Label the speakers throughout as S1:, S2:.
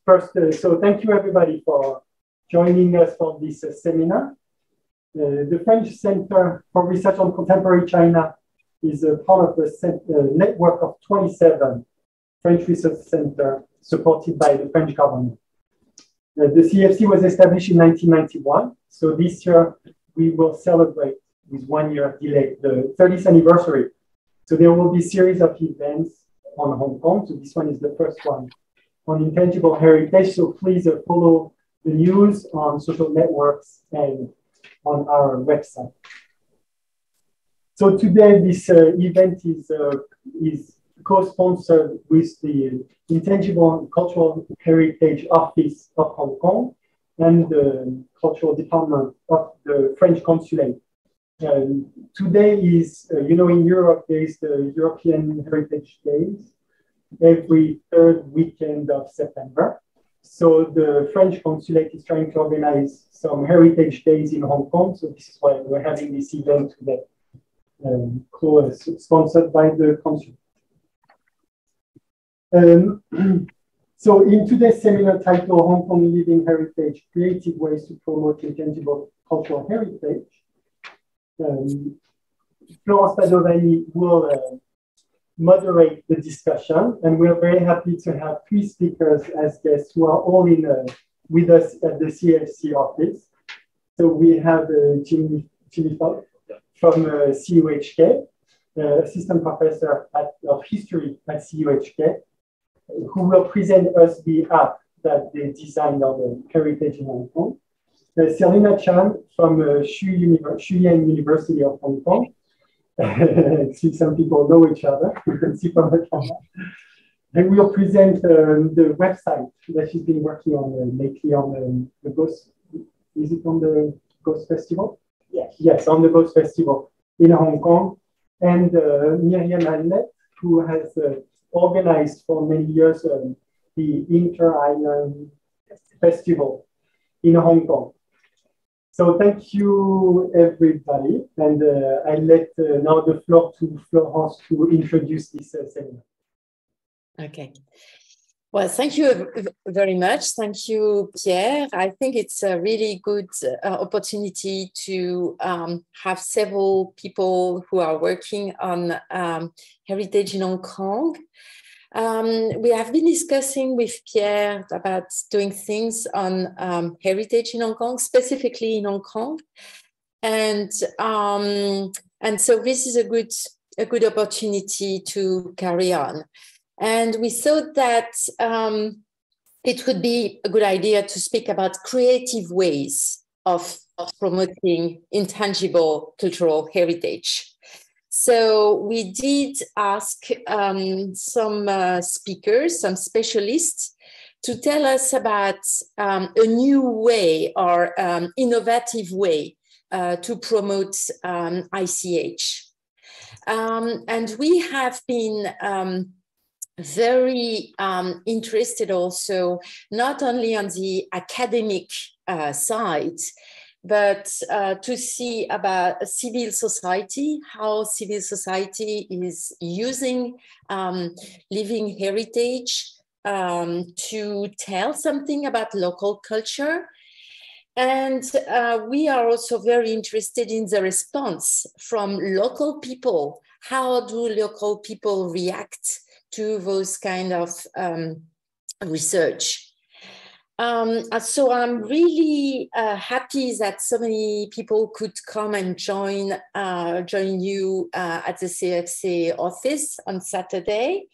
S1: First, so thank you everybody for joining us for this seminar. The French Center for Research on Contemporary China is a part of the network of 27 French research centers supported by the French government. The CEFC was established in 1991, so this year we will celebrate with 1 year delay the 30th anniversary. So there will be a series of events on Hong Kong. So this one is the first one on intangible heritage. So please follow the news on social networks and on our website. So today this event is co-sponsored with the Intangible Cultural Heritage Office of Hong Kong and the Cultural Department of the French Consulate. Today is, in Europe, there is the European Heritage Days every third weekend of September. So the French Consulate is trying to organize some Heritage Days in Hong Kong. So this is why we're having this event today, sponsored by the Consulate. So in today's seminar titled Hong Kong Living Heritage, Creative Ways to Promote Intangible Cultural Heritage, Florence Padovani will moderate the discussion, and we're very happy to have 3 speakers as guests who are all with us at the CEFC office. So we have Jimmy Fok from CUHK, assistant professor of history at CUHK, who will present us the app that they designed on the heritage in Hong Kong. Selina Chan from Shue University of Hong Kong. See, some people know each other, you can see from the camera. And we'll present the website that she's been working on lately on the Ghost, is it on the Ghost Festival? Yes. Yes, on the Ghost Festival in Hong Kong. And Myriem Alnet, who has organized for many years the Inter-Island Festival in Hong Kong. So thank you, everybody. And I let now the floor to Florence to introduce this seminar.
S2: Okay. Well, thank you very much. Thank you, Pierre. I think it's a really good opportunity to have several people who are working on heritage in Hong Kong. We have been discussing with Pierre about doing things on heritage in Hong Kong, specifically in Hong Kong. And so this is a good opportunity to carry on. And we thought that it would be a good idea to speak about creative ways of promoting intangible cultural heritage. So we did ask some speakers, some specialists, to tell us about a new way or innovative way to promote ICH. And we have been very interested also, not only on the academic side, but to see about civil society, how civil society is using living heritage to tell something about local culture. And we are also very interested in the response from local people. How do local people react to those kind of research? So I'm really happy that so many people could come and join you at the CEFC office on Saturday.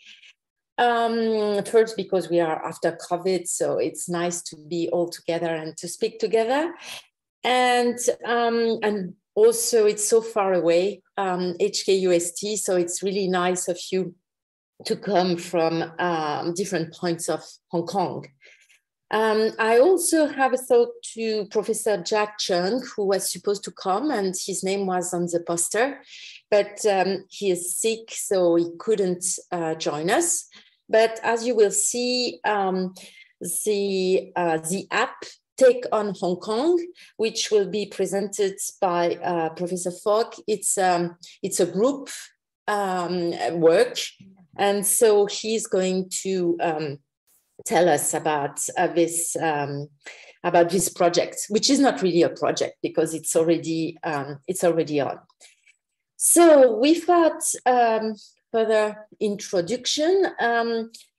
S2: First, because we are after COVID, so it's nice to be all together and to speak together. And also it's so far away, HKUST, so it's really nice of you to come from different points of Hong Kong. I also have a thought to Professor Cheung, who was supposed to come, and his name was on the poster, but he is sick, so he couldn't join us. But as you will see, the app Take on Hong Kong, which will be presented by Professor Fok. It's a group work, and so he's going to tell us about this project, which is not really a project because it's already on. So without further introduction,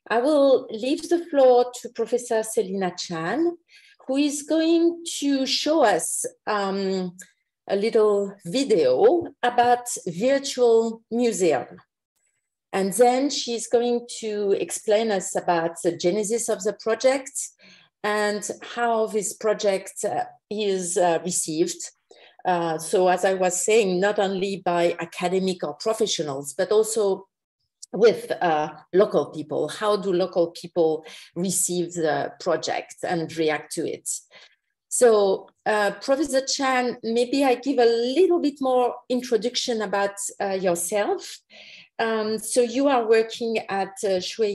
S2: I will leave the floor to Professor Selina Chan, who is going to show us a little video about virtual museum. And then she's going to explain us about the genesis of the project and how this project is received. So as I was saying, not only by academic or professionals, but also with local people. How do local people receive the project and react to it? So Professor Chan, maybe I give a little bit more introduction about yourself. So you are working at Shue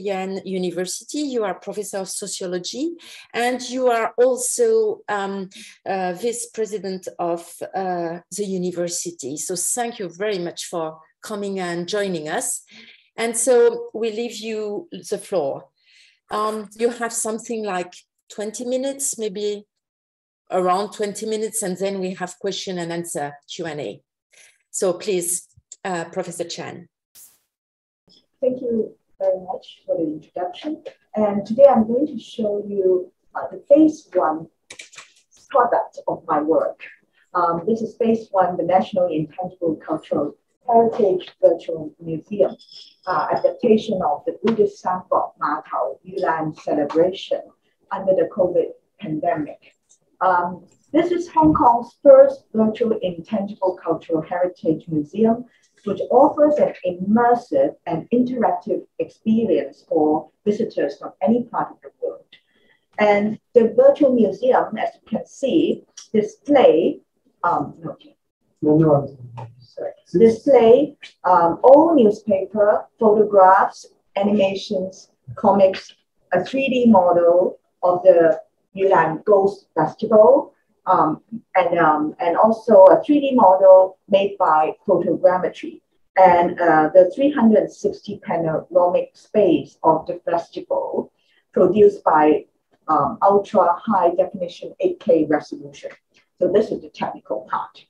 S2: University, you are professor of sociology, and you are also vice president of the university. So thank you very much for coming and joining us. And so we leave you the floor. You have something like 20 minutes, maybe around 20 minutes, and then we have question and answer Q&A. So please, Professor Chan.
S3: Thank you very much for the introduction. And today I'm going to show you the phase one product of my work. This is phase one, the National Intangible Cultural Heritage Virtual Museum, adaptation of the Buddhist Sandbox Macao Yulan celebration under the COVID pandemic. This is Hong Kong's first virtual intangible cultural heritage museum, which offers an immersive and interactive experience for visitors from any part of the world. And the virtual museum, as you can see, display all newspaper, photographs, animations, comics, a 3D model of the Yulan Ghost Festival, and also a 3D model made by photogrammetry, and the 360 panoramic space of the festival produced by ultra high definition 8K resolution. So this is the technical part.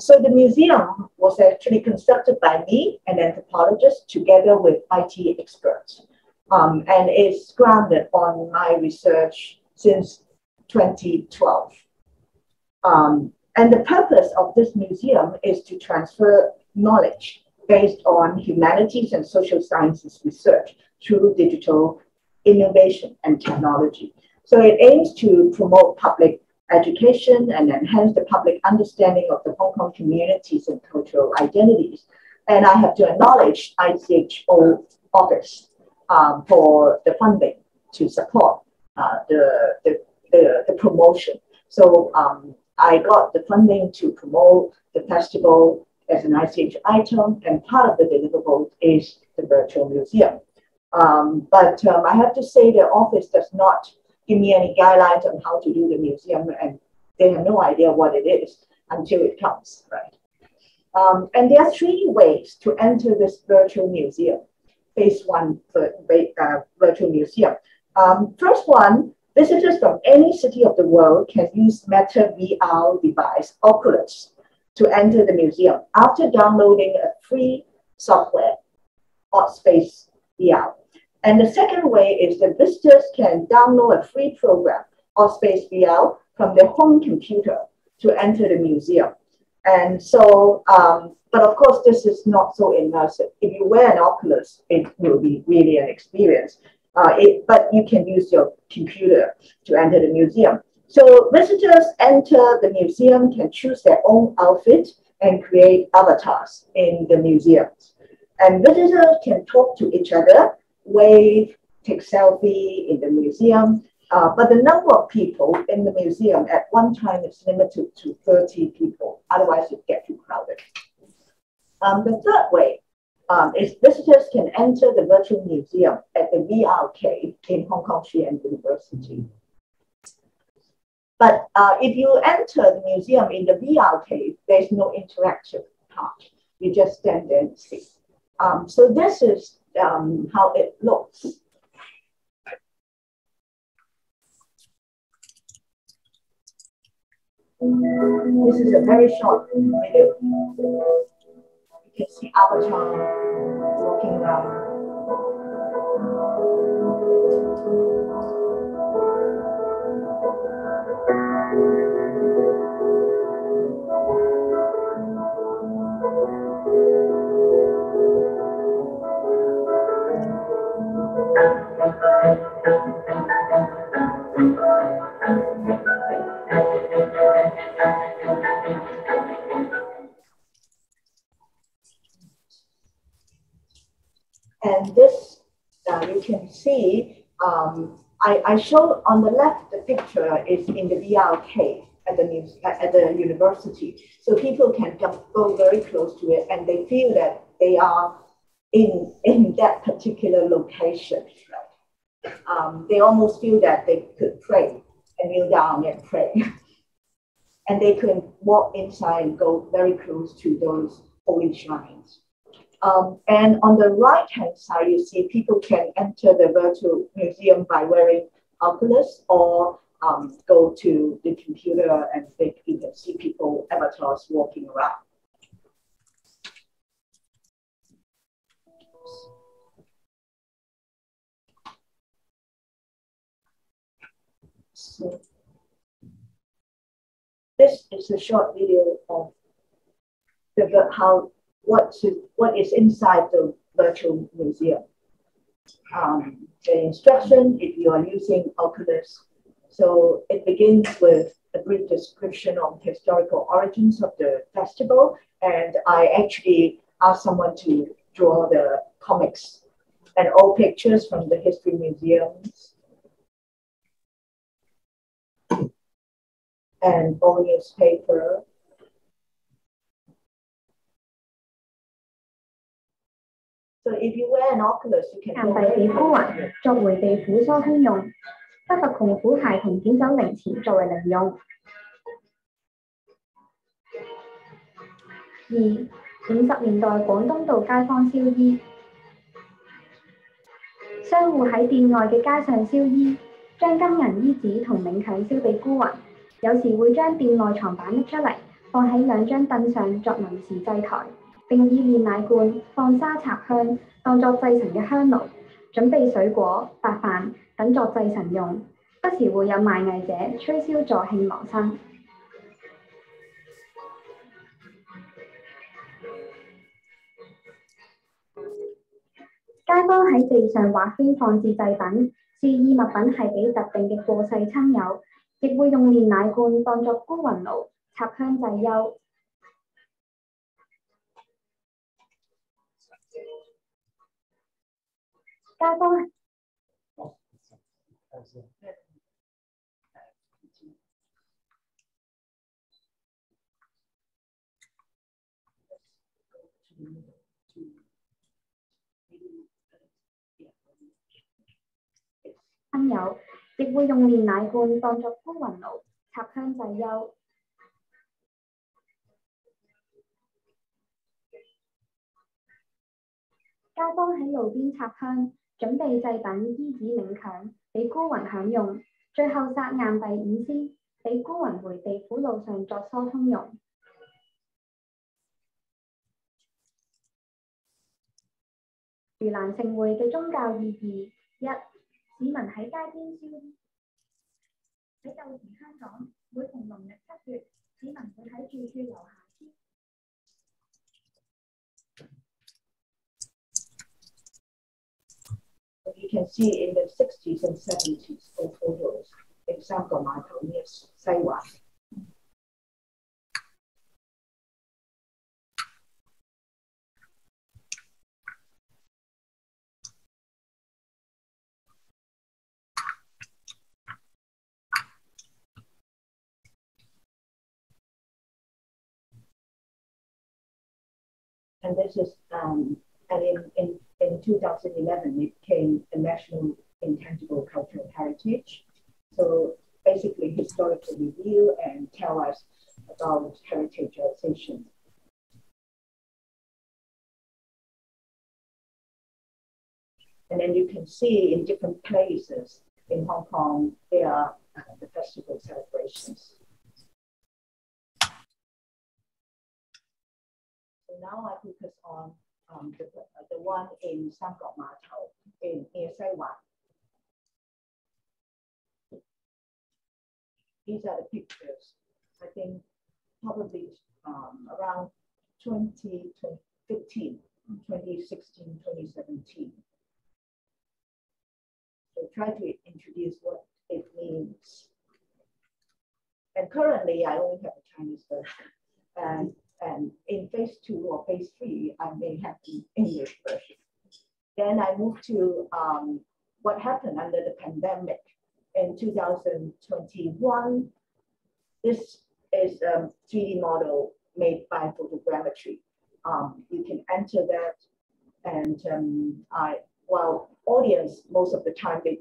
S3: So the museum was actually constructed by me, an anthropologist, together with IT experts, and is grounded on my research since 2012. And the purpose of this museum is to transfer knowledge based on humanities and social sciences research through digital innovation and technology. So it aims to promote public education and enhance the public understanding of the Hong Kong communities and cultural identities. And I have to acknowledge ICHO office for the funding to support the promotion. So I got the funding to promote the festival as an ICH item, and part of the deliverable is the virtual museum. But I have to say the office does not give me any guidelines on how to do the museum, and they have no idea what it is until it comes, right? And there are three ways to enter this virtual museum, phase one virtual museum. First one, visitors from any city of the world can use Meta VR device, Oculus, to enter the museum after downloading a free software, Space VR. And the second way is that visitors can download a free program, Space VR, from their home computer to enter the museum. And so, but of course, this is not so immersive. If you wear an Oculus, it will be really an experience. But you can use your computer to enter the museum. So visitors enter the museum can choose their own outfit and create avatars in the museums. And visitors can talk to each other, wave, take selfie in the museum. But the number of people in the museum at one time is limited to 30 people. Otherwise, it gets too crowded. The third way is visitors can enter the virtual museum at the VR cave in Hong Kong Shue University. But if you enter the museum in the VR cave, there's no interactive part. You just stand there and see. So this is how it looks. This is a very short video. You can see Avatar walking around. And this, you can see, I show on the left, the picture is in the VR cave at the university. So people can go very close to it and they feel that they are in that particular location. Right? They almost feel that they could pray and kneel down and pray. And they can walk inside and go very close to those holy shrines. And on the right-hand side, you see people can enter the virtual museum by wearing Oculus or go to the computer and you can see people, avatars walking around. So this is a short video of what is inside the virtual museum. The instruction, if you are using Oculus, so it begins with a brief description of the historical origins of the festival, and I actually asked someone to draw the comics and old pictures from the history museums and old newspaper. So if you wear an Oculus, you can
S4: 幣俾孤魂作迴避苦疏輕用，不乏窮苦孩童撿走零錢作為零用。二50年代廣東道街坊燒衣，商戶喺店外嘅街上燒衣，將金銀衣紙同冥鏹燒俾孤魂，有時會將店內床板拎出嚟，放喺兩張凳上作臨時祭台。並以煉奶罐、放沙插香，當作祭神嘅香爐，準備水果、白飯等作祭神用。不時會有賣藝者吹簫助興謀生。街坊喺地上畫圈放置祭品，示意物品係俾特定嘅過世親友，亦會用煉奶罐當作孤魂爐，插香祭幽。街坊親友亦會用煉奶罐當作孤魂爐，插香祭幽。街坊喺路邊插香，準備祭品衣紙冥鏹俾孤魂享用，最後撒硬幣5仙俾孤魂回地府路上作疏通用。盂蘭盛會嘅宗教意義：一、市民喺街邊燒衣。喺舊時香港，每逢農曆7月，市民會喺住處樓下燒。
S3: You can see in the 60s and 70s old photos in 三個碼頭 near 西環。And this is and in 2011 it became a national intangible cultural heritage. So basically historical review and tell us about heritageization. And then you can see in different places in Hong Kong there are the festival celebrations. So now I focus on the one in Macao, near Taiwan. These are the pictures. I think probably around 2015, 2016, 2017. So try to introduce what it means. And currently, I only have a Chinese version. And in phase 2 or phase 3, I may have the English version. Then I moved to what happened under the pandemic in 2021. This is a 3D model made by photogrammetry. You can enter that, and audience most of the time they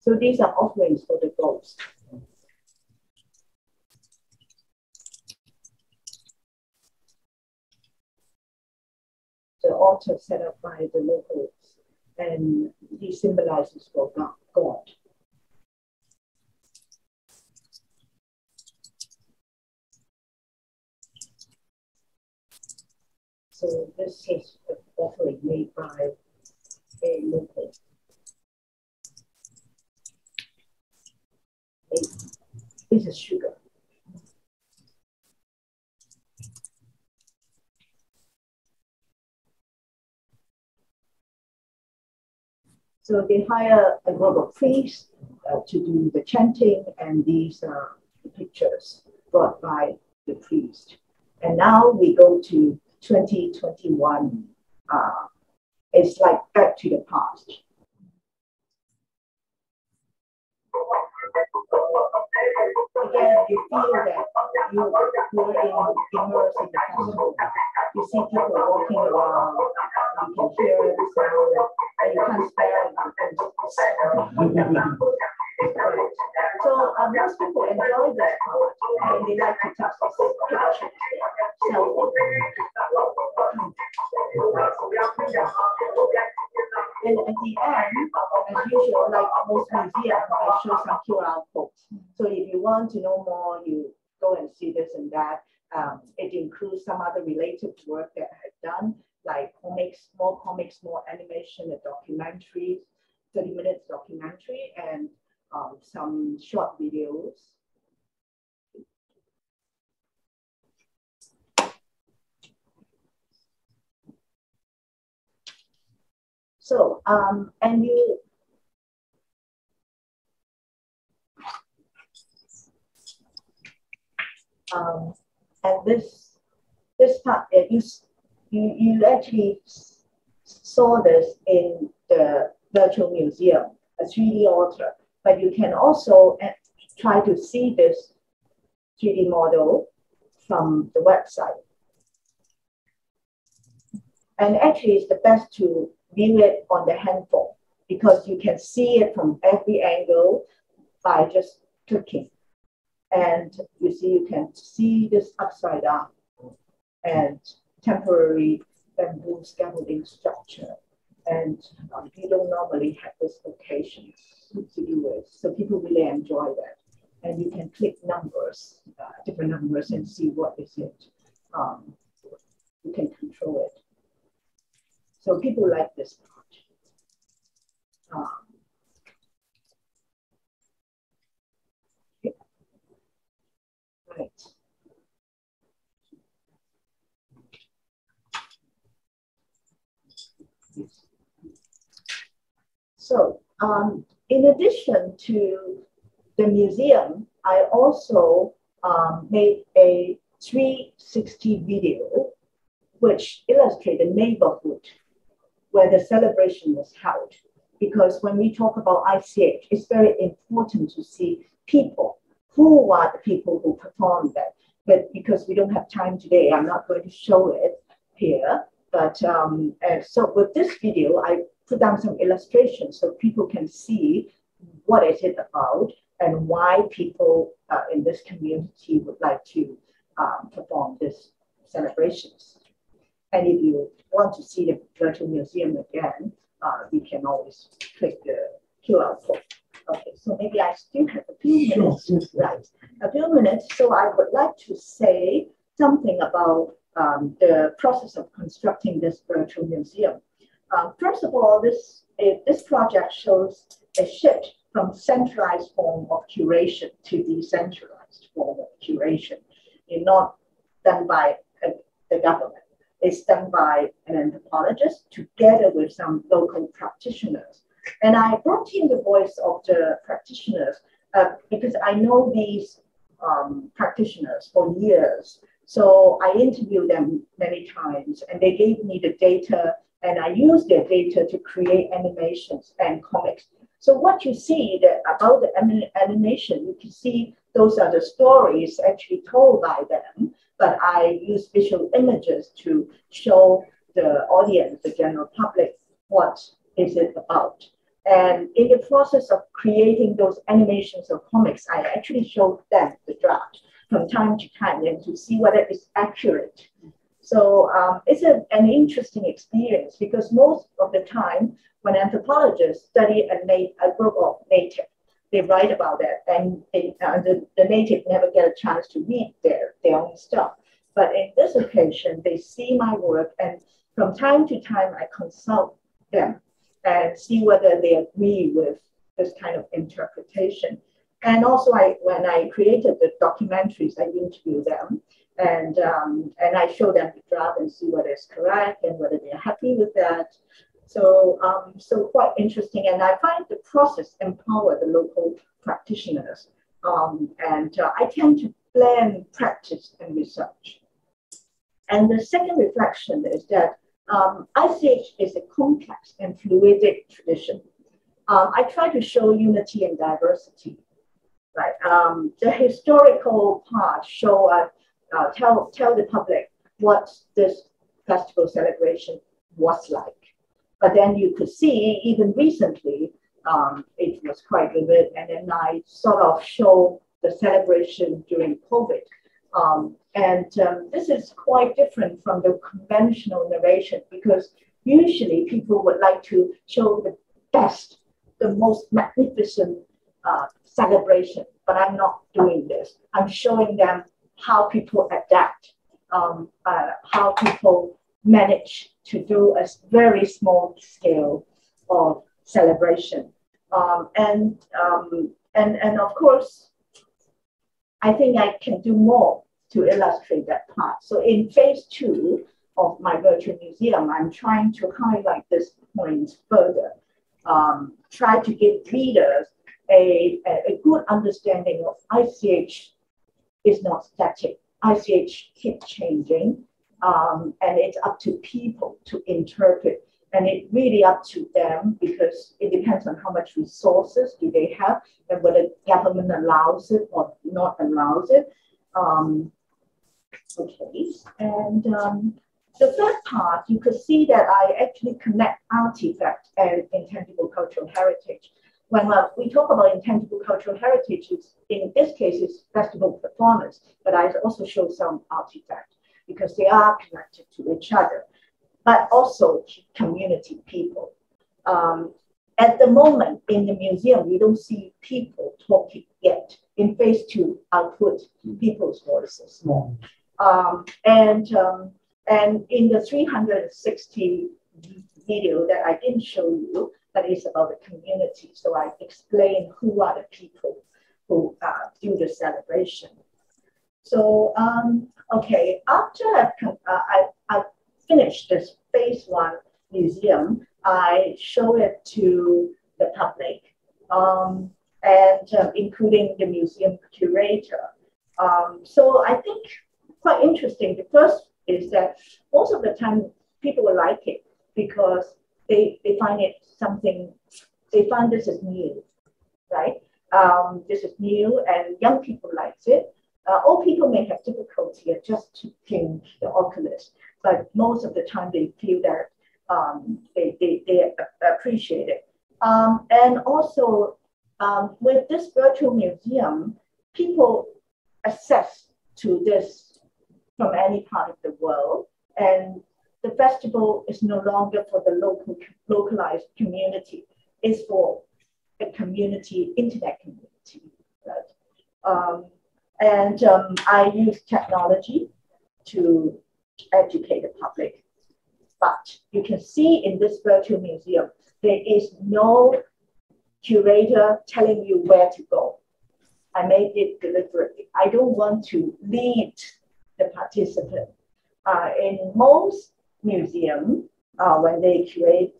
S3: So these are offerings for the ghost. The altar set up by the locals, and these symbolizes for God. So this is an offering made by a local. This is sugar. So they hire a group of priests to do the chanting, and these are the pictures brought by the priest. And now we go to 2021. It's like back to the past. Again, you feel that you're immersed in the festival. You see people walking around, you can hear the sound, and you can't spare it. So most people enjoy this part, and they like to touch this picture, selfie. And at the end, as usual, like most museums, I show some QR codes. So if you want to know more, you go and see this and that. It includes some other related work that I have done, like more comics, more animation, a documentary, 30 minutes documentary, and some short videos. So, and you, and this part, you actually saw this in the virtual museum, a 3D altar, but you can also try to see this 3D model from the website. And actually, it's the best to view it on the handphone because you can see it from every angle by just clicking. And you see, you can see this upside down and temporary bamboo scaffolding structure. And you don't normally have this occasion to do it. So people really enjoy that. And you can click numbers, different numbers, and see what is it. You can control it. So people like this part. Okay. Right. So in addition to the museum, I also made a 360 video which illustrates the neighborhood where the celebration was held. Because when we talk about ICH, it's very important to see people. Who are the people who performed that? But because we don't have time today, I'm not going to show it here. But so with this video, I put down some illustrations so people can see what is it about and why people in this community would like to perform these celebrations. And if you want to see the virtual museum again, you can always click the QR code. Okay, so maybe I still have a few minutes. Sure. Right, a few minutes. So I would like to say something about the process of constructing this virtual museum. First of all, this project shows a shift from centralized form of curation to decentralized form of curation. It's not done by the government. It's done by an anthropologist together with some local practitioners. And I brought in the voice of the practitioners because I know these practitioners for years. So I interviewed them many times and they gave me the data and I used their data to create animations and comics. So what you see about the animation, you can see those are the stories actually told by them, but I use visual images to show the audience, the general public, what is it about. And in the process of creating those animations or comics, I actually showed them the draft from time to time and to see whether it's accurate. So it's an interesting experience because most of the time when anthropologists study a group of native, they write about that and the native never get a chance to read their own stuff. But in this occasion, they see my work and from time to time, I consult them and see whether they agree with this kind of interpretation. And also, when I created the documentaries, I interview them and I show them the draft and see whether it's correct and whether they're happy with that. So, so quite interesting. And I find the process empower the local practitioners. I tend to blend practice and research. And the second reflection is that ICH is a complex and fluidic tradition. I try to show unity and diversity. Right. The historical part show tell the public what this festival celebration was like. But then you could see even recently it was quite vivid, and then I sort of show the celebration during COVID. This is quite different from the conventional narration because usually people would like to show the best, the most magnificent celebration, but I'm not doing this. I'm showing them how people adapt, how people manage to do a very small scale of celebration. And of course, I think I can do more to illustrate that part. So in phase 2 of my virtual museum, I'm trying to highlight this point further, try to give readers a good understanding of ICH is not static. ICH keeps changing, and it's up to people to interpret. And it's really up to them because it depends on how much resources do they have and whether government allows it or not allows it. Okay, and the third part, you could see that I actually connect artifact and intangible cultural heritage. when we talk about intangible cultural heritage, in this case, it's festival performance, but I also show some artifacts because they are connected to each other, but also community people. At the moment in the museum, we don't see people talking yet. In phase 2, I'll put people's voices. And in the 360 video that I didn't show you, that is about the community. So I explain who are the people who do the celebration. So, okay, after I finished this phase 1 museum, I show it to the public, and including the museum curator. So I think quite interesting. The first is that most of the time people will like it because they find it something, they find this is new, right? This is new and young people like it. Old people may have difficulty adjusting the Oculus, but most of the time they feel that they appreciate it. And also with this virtual museum, people access to this from any part of the world, and the festival is no longer for the localized community, it's for a community, internet community, right? I use technology to educate the public. But you can see in this virtual museum, there is no curator telling you where to go. I made it deliberately. I don't want to lead the participant. In most museums, when they curate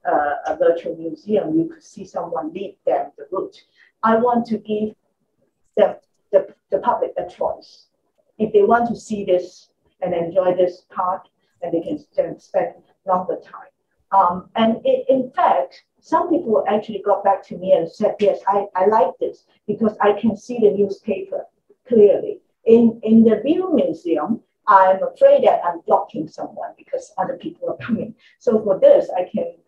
S3: a virtual museum, you could see someone lead them the route. I want to give the public a choice. If they want to see this and enjoy this part, and they can spend longer time. And in fact, some people actually got back to me and said, yes, I like this because I can see the newspaper clearly. In the real museum, I'm afraid that I'm blocking someone because other people are coming. So for this, I can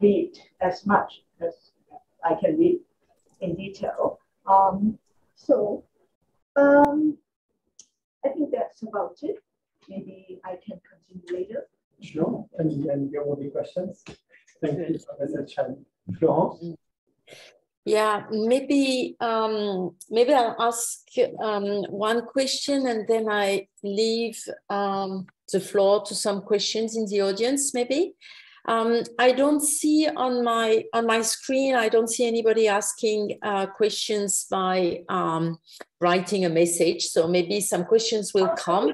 S3: read as much as I can read in detail. I think that's about it. Maybe I can continue later.
S1: Sure. And there will be questions. Thank you, Professor Chan. Florence?
S2: Yeah, maybe I'll ask one question and then I leave the floor to some questions in the audience, maybe. I don't see on my screen, I don't see anybody asking questions by writing a message. So maybe some questions will come.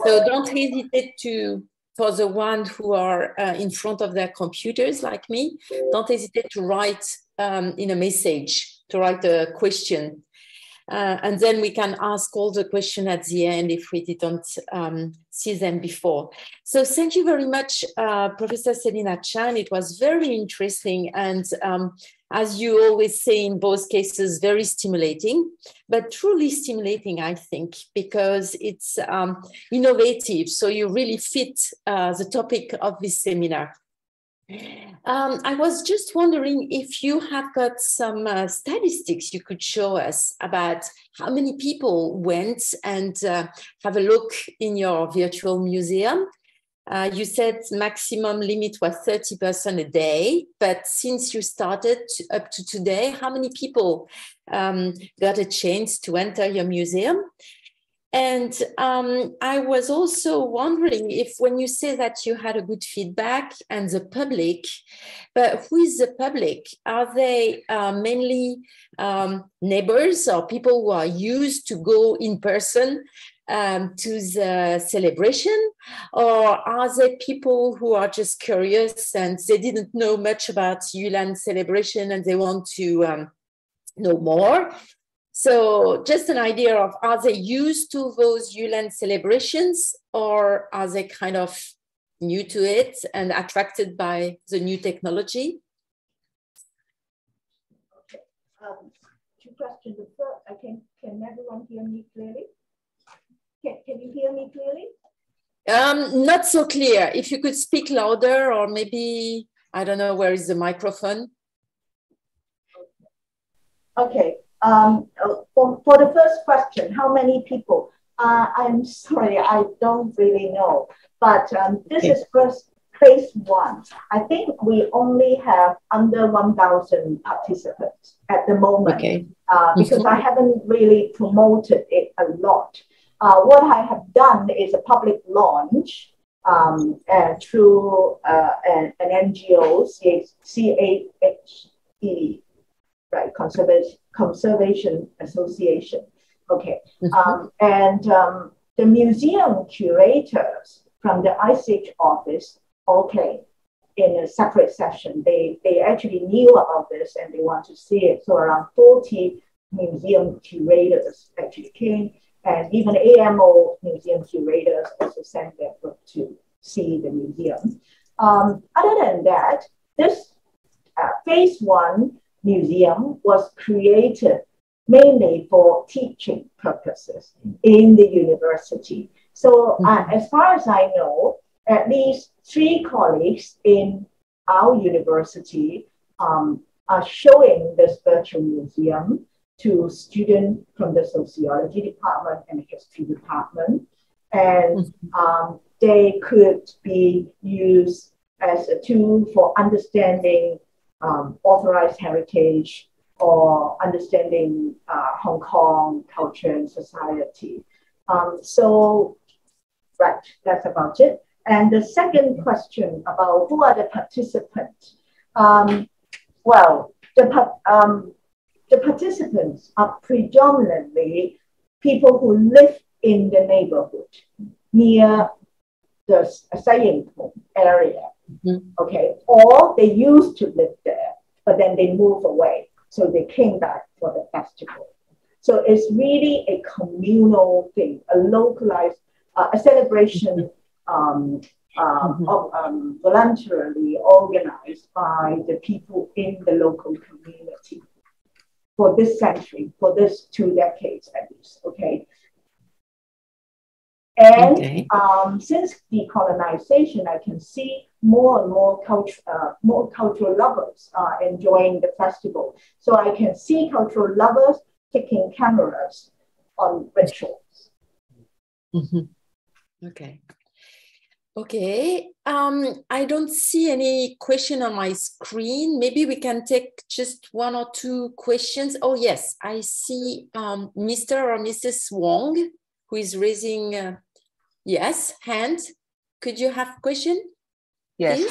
S2: So don't hesitate to, for the ones who are in front of their computers like me, don't hesitate to write in a message, to write a question. And then we can ask all the questions at the end if we didn't see them before. So thank you very much, Professor Selina Chan. It was very interesting and as you always say in both cases, very stimulating, but truly stimulating, I think, because it's innovative. So you really fit the topic of this seminar. I was just wondering if you have got some statistics you could show us about how many people went and have a look in your virtual museum. You said maximum limit was 30% a day, but since you started up to today, how many people got a chance to enter your museum? And I was also wondering if when you say that you had a good feedback and the public, but who is the public? Are they mainly neighbors or people who are used to go in person to the celebration? Or are they people who are just curious and they didn't know much about Yulan celebration and they want to know more? So just an idea of, are they used to those Yulan celebrations or are they kind of new to it and attracted by the new technology?
S3: Okay. Two questions. The first, can everyone hear me clearly? Can you hear me clearly?
S2: Not so clear. If you could speak louder or maybe, I don't know, where is the microphone?
S3: Okay. For the first question, how many people? I'm sorry, I don't really know. But this is first phase one. I think we only have under 1,000 participants at the moment, because I haven't really promoted it a lot. What I have done is a public launch through an NGO, CEFC, right, Conservation Association. Okay. The museum curators from the ICHO office all came in a separate session. They actually knew about this and they want to see it. So around 40 museum curators actually came, and even AMO museum curators also sent their group to see the museum. Other than that, this phase one museum was created mainly for teaching purposes in the university. So as far as I know, at least 3 colleagues in our university are showing this virtual museum to students from the sociology department and the history department. And they could be used as a tool for understanding authorized heritage or understanding Hong Kong culture and society. So, right, that's about it. And the second question about who are the participants? Well, the participants are predominantly people who live in the neighborhood near the Sai Ying Pung area. Okay, or they used to live there, but then they moved away. So they came back for the festival. So it's really a communal thing, a localized, a celebration voluntarily organized by the people in the local community for this century, for this 2 decades at least, okay? And since decolonization, I can see more and more cultural lovers enjoying the festival. So I can see cultural lovers taking cameras on rituals.
S2: Okay. Okay. I don't see any question on my screen. Maybe we can take just 1 or 2 questions. Oh, yes. I see Mr. or Mrs. Wong, who is raising, hand. Could you have a question?
S5: Yes,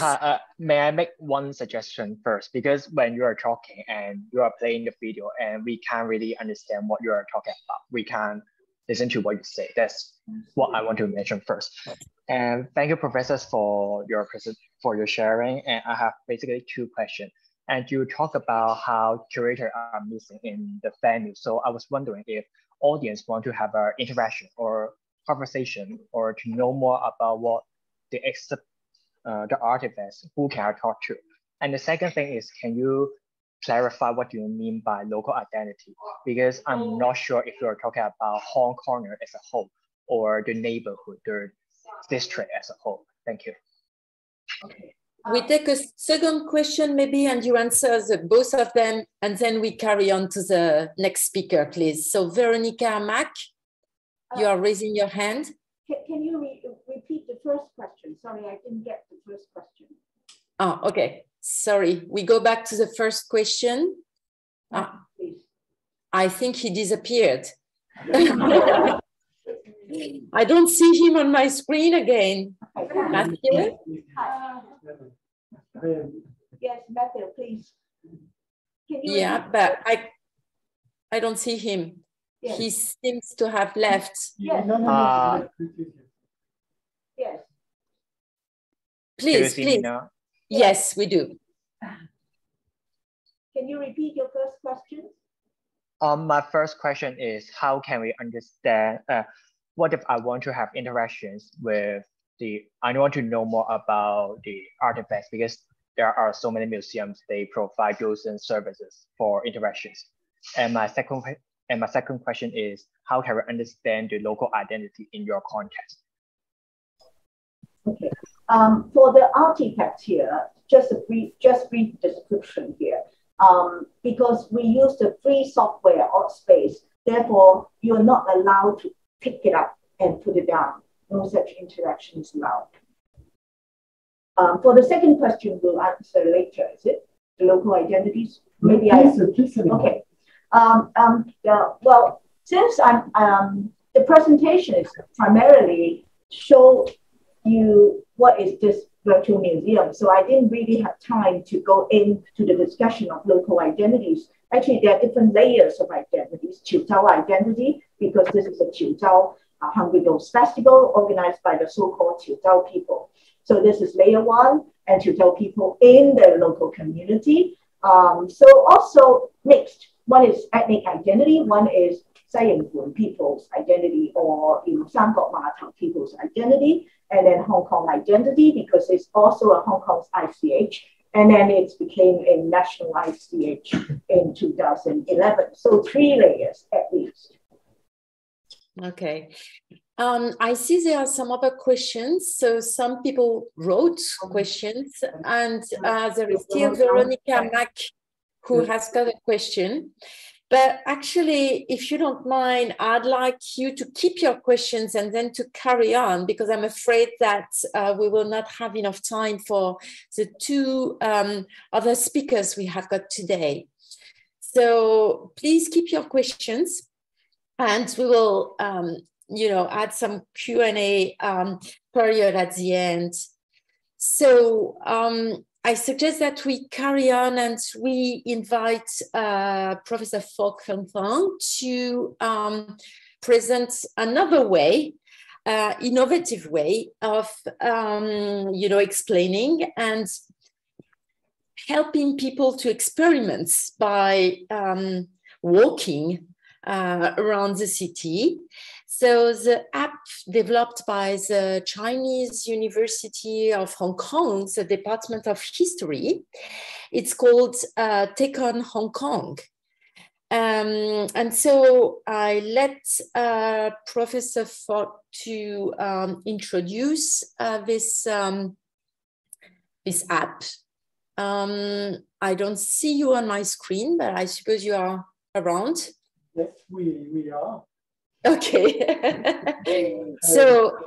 S5: may I make one suggestion first? Because when you are talking and you are playing the video and we can't really understand what you are talking about, we can listen to what you say. That's what I want to mention first. And thank you, professors, for your sharing. And I have basically 2 questions. And you talk about how curators are missing in the venue. So I was wondering if audience want to have an interaction or conversation or to know more about what the artifacts, who can I talk to? And the second thing is, can you clarify what you mean by local identity? Because I'm not sure if you're talking about Hong Kong as a whole or the neighborhood, the district as a whole. Thank you.
S3: Okay.
S2: We take a second question maybe, and you answer both of them, and then we carry on to the next speaker, please. So Veronica Mack, you are raising your hand.
S3: Can you repeat the first question? Sorry, I didn't get the first question.
S2: Oh, okay. Sorry. We go back to the first question.
S3: Please.
S2: I think he disappeared. I don't see him on my screen again. Matthew?
S3: Yes, Matthew, please. Can you
S2: but I don't see him.
S3: Yes.
S2: He seems to have left.
S3: Yes. Yes.
S2: Please. Yes, we do.
S3: Can you repeat your first question?
S5: My first question is, how can we understand, what if I want to have interactions with I want to know more about the artifacts, because there are so many museums, they provide those services for interactions. And my second question is, how can we understand the local identity in your context?
S3: Okay. For the artifacts here, just brief description here. because we use the free software or space. Therefore, you are not allowed to pick it up and put it down. No such interaction is allowed. For the second question, we'll answer later, is it? The local identities? Maybe okay. Well, since the presentation is primarily show you what is this virtual museum, so I didn't really have time to go into the discussion of local identities. Actually, there are different layers of identities. Qiuzhou identity, because this is a Qiuzhou Hungry Ghost Festival organized by the so-called Qiuzhou people. So this is layer one, and Qiuzhou people in the local community. So also mixed. One is ethnic identity, one is Saiyangguan people's identity, or Sangkok Matao people's identity, and then Hong Kong identity, because it's also a Hong Kong's ICH, and then it became a national ICH in 2011. So 3 layers at least.
S2: Okay. I see there are some other questions. So some people wrote questions, and there is still Veronica Mack who has got a question. But actually, if you don't mind, I'd like you to keep your questions and then to carry on, because I'm afraid that we will not have enough time for the 2 other speakers we have got today. So please keep your questions, and we will add some Q&A period at the end. So I suggest that we carry on and we invite Professor Fok Yeung Yeung to present another way, innovative way of, explaining and helping people to experiment by walking around the city. So the app developed by the Chinese University of Hong Kong, the Department of History, it's called Take on Hong Kong. And so I let Professor Fok to introduce this app. I don't see you on my screen, but I suppose you are around.
S1: Yes, we are.
S2: Okay. So,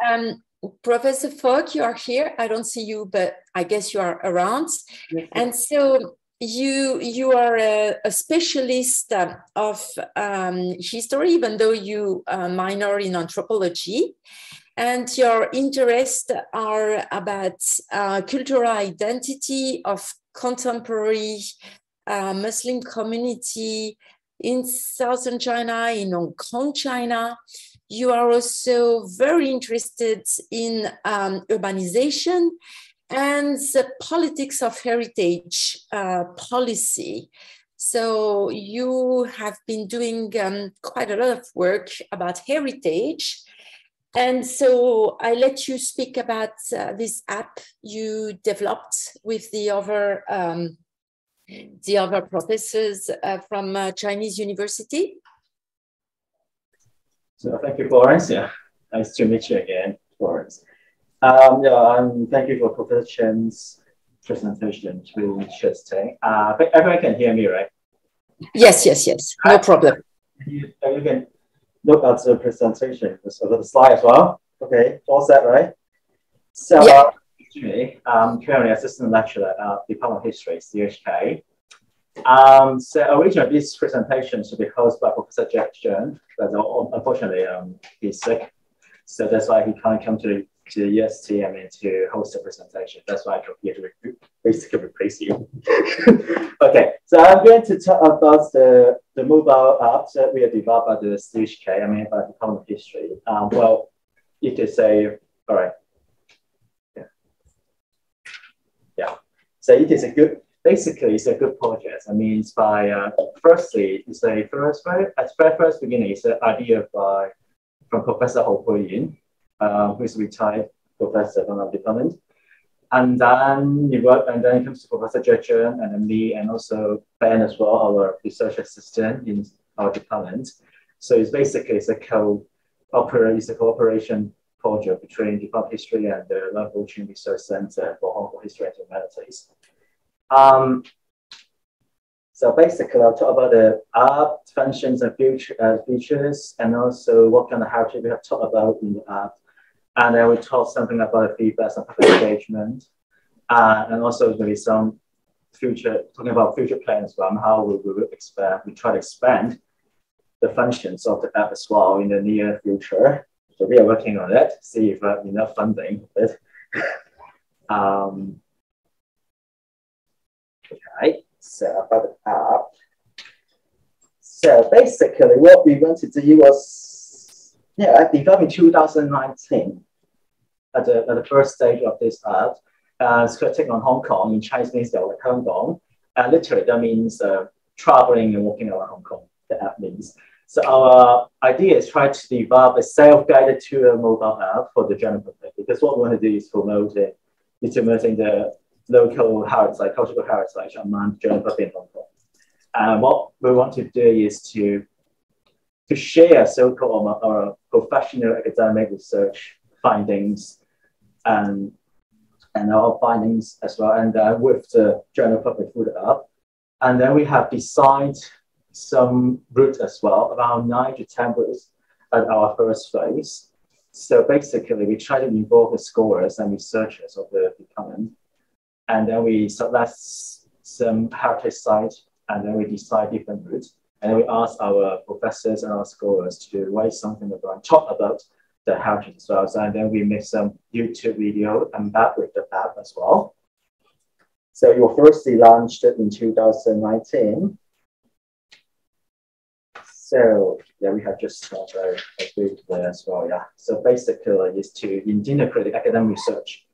S2: Professor Fok, you are here. I don't see you, but I guess you are around.
S1: Yes,
S2: and so you are a specialist of history, even though you minor in anthropology. And your interests are about cultural identity of contemporary Muslim community in Southern China, in Hong Kong, China. You are also very interested in urbanization and the politics of heritage policy. So you have been doing quite a lot of work about heritage. And so I let you speak about this app you developed with the other professors from Chinese University.
S6: So thank you, Florence. Yeah, nice to meet you again, Florence. Thank you for Professor Chen's presentation. It's really interesting. Everyone can hear me, right?
S2: Yes. No problem.
S6: You can look at the presentation, so the slide as well. Okay, all set, right? So,
S2: yeah.
S6: I'm currently assistant lecturer at Department of History, CHK. So originally this presentation should be hosted by Professor Cheung, but unfortunately he's sick. So that's why he can't come to the UST, to host the presentation. That's why I come here to basically replace you. Okay, so I'm going to talk about the mobile apps that we have developed by the CHK, by the Department of History. Well, you could say, all right. Yeah. So it is a good, basically it's a good project. It's by, firstly, it's a first beginning, it's an idea from Professor Fok Yeung Yeung, who's a retired professor from our department. And then it comes to Professor Cheung and then me, and also Ben as well, our research assistant in our department. So it's basically a cooperation project between Department of History and the Local Chin Research Center for Hong Kong History and Humanities. So So basically, I'll talk about the app functions and features, and also what kind of heritage we have talked about in the app. And then we talk something about the feedback and public engagement, and also maybe some talking about future plans on how we will expand. We try to expand the functions of the app as well in the near future. So we are working on it, see if we have enough funding for it. Okay, so about the app. So basically what we want to do was, I developed in 2019 at the first stage of this app. It's going to take on Hong Kong. In Chinese means like Hong Kong. Literally that means traveling and walking around Hong Kong, the app means. So our idea is try to develop a self-guided tour mobile app for the general public, because what we want to do is promoting the local heritage, cultural heritage among the general public in Hong Kong. And what we want to do is to share so-called our professional academic research findings and our findings as well, and with the general public through the app. And then we have designed some routes as well, around 9 to 10 routes at our first phase. So basically, we try to involve the scholars and researchers of the department, and then we select some heritage sites, and then we decide different routes, and then we ask our professors and our scholars to write something about, talk about the heritage as well. And then we make some YouTube video and back with the app as well. So you were firstly launched in 2019. So yeah, we have just a brief there as well. Yeah. So basically, is to integrate academic research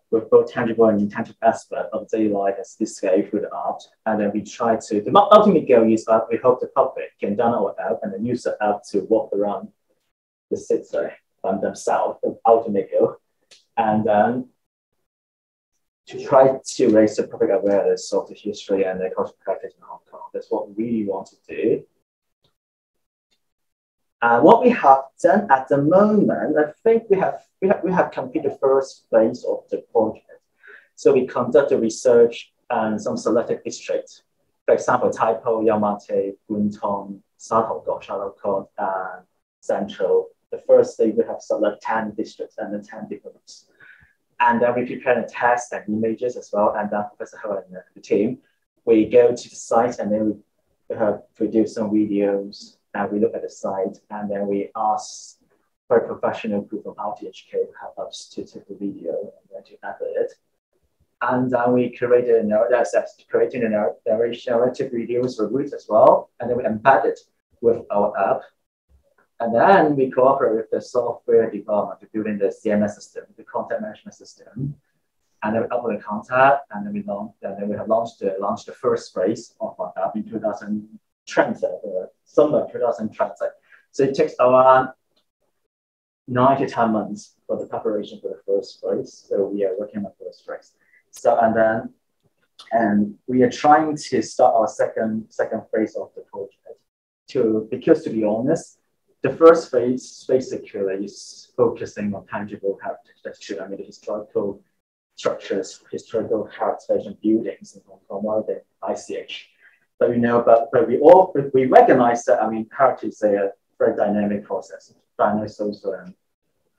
S6: with both tangible and intangible aspects of daily life as displayed through the art. And then we try to, the ultimate goal is that we hope the public can download our app and then use the app to walk around the city on themselves, the ultimate goal. And then to try to raise the public awareness of the history and the cultural heritage in Hong Kong. That's what we really want to do. What we have done at the moment, I think we have completed the first phase of the project. So we conducted research and some selected districts. For example, Taipo, Yamate, Guntong, Satoko, Shalokot, and Central. The first stage we have selected 10 districts and then 10 departments. And then we prepare a text and images as well. And then Professor Ho and the team, we go to the site and then we have produced some videos. And we look at the site, and then we ask for a professional group from ICHO to help us to take the video and then to edit it. And then we created narrative videos for routes as well, and then we embed it with our app. And then we cooperate with the software development to building the CMS system, the content management system. And then we upload the content, and then we have launched the first phase of our app in 2020. Summer 2020. So it takes around 9 to 10 months for the preparation for the first phase. So we are working on the first phase. So and we are trying to start our second phase of the project. Because to be honest, the first phase basically is focusing on tangible heritage. That's true. I mean, the historical structures, historical heritage and buildings in Hong Kong, more than ICH. But we recognize that, I mean, heritage is a very dynamic process, dynamic social and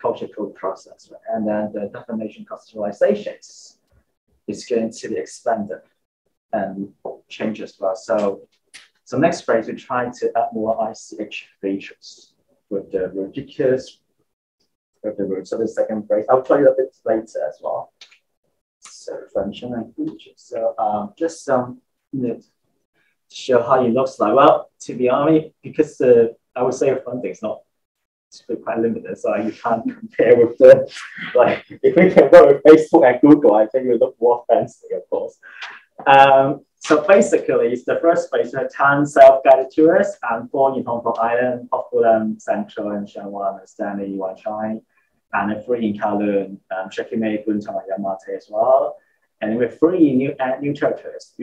S6: cultural process. Right? And then the definition conceptualizations is going to be expanded and change as well. So next phase, we try to add more ICH features with the ridiculous, with the roots of the second phase. I'll tell you a bit later as well. So function and features. So just some show how it looks like. Well, to be honest, because I would say funding is not quite limited, so you can't compare with the, like, if we can work with Facebook and Google, I think it would look more fancy, of course. So basically, it's the first phase, 10 self-guided tours and 4 in Hong Kong Island, Popular, Central, and Sheung and Stanley, Yuan, and 3 in Kowloon, Shekime, Guntong, and Yamate as well. And with 3 new territories,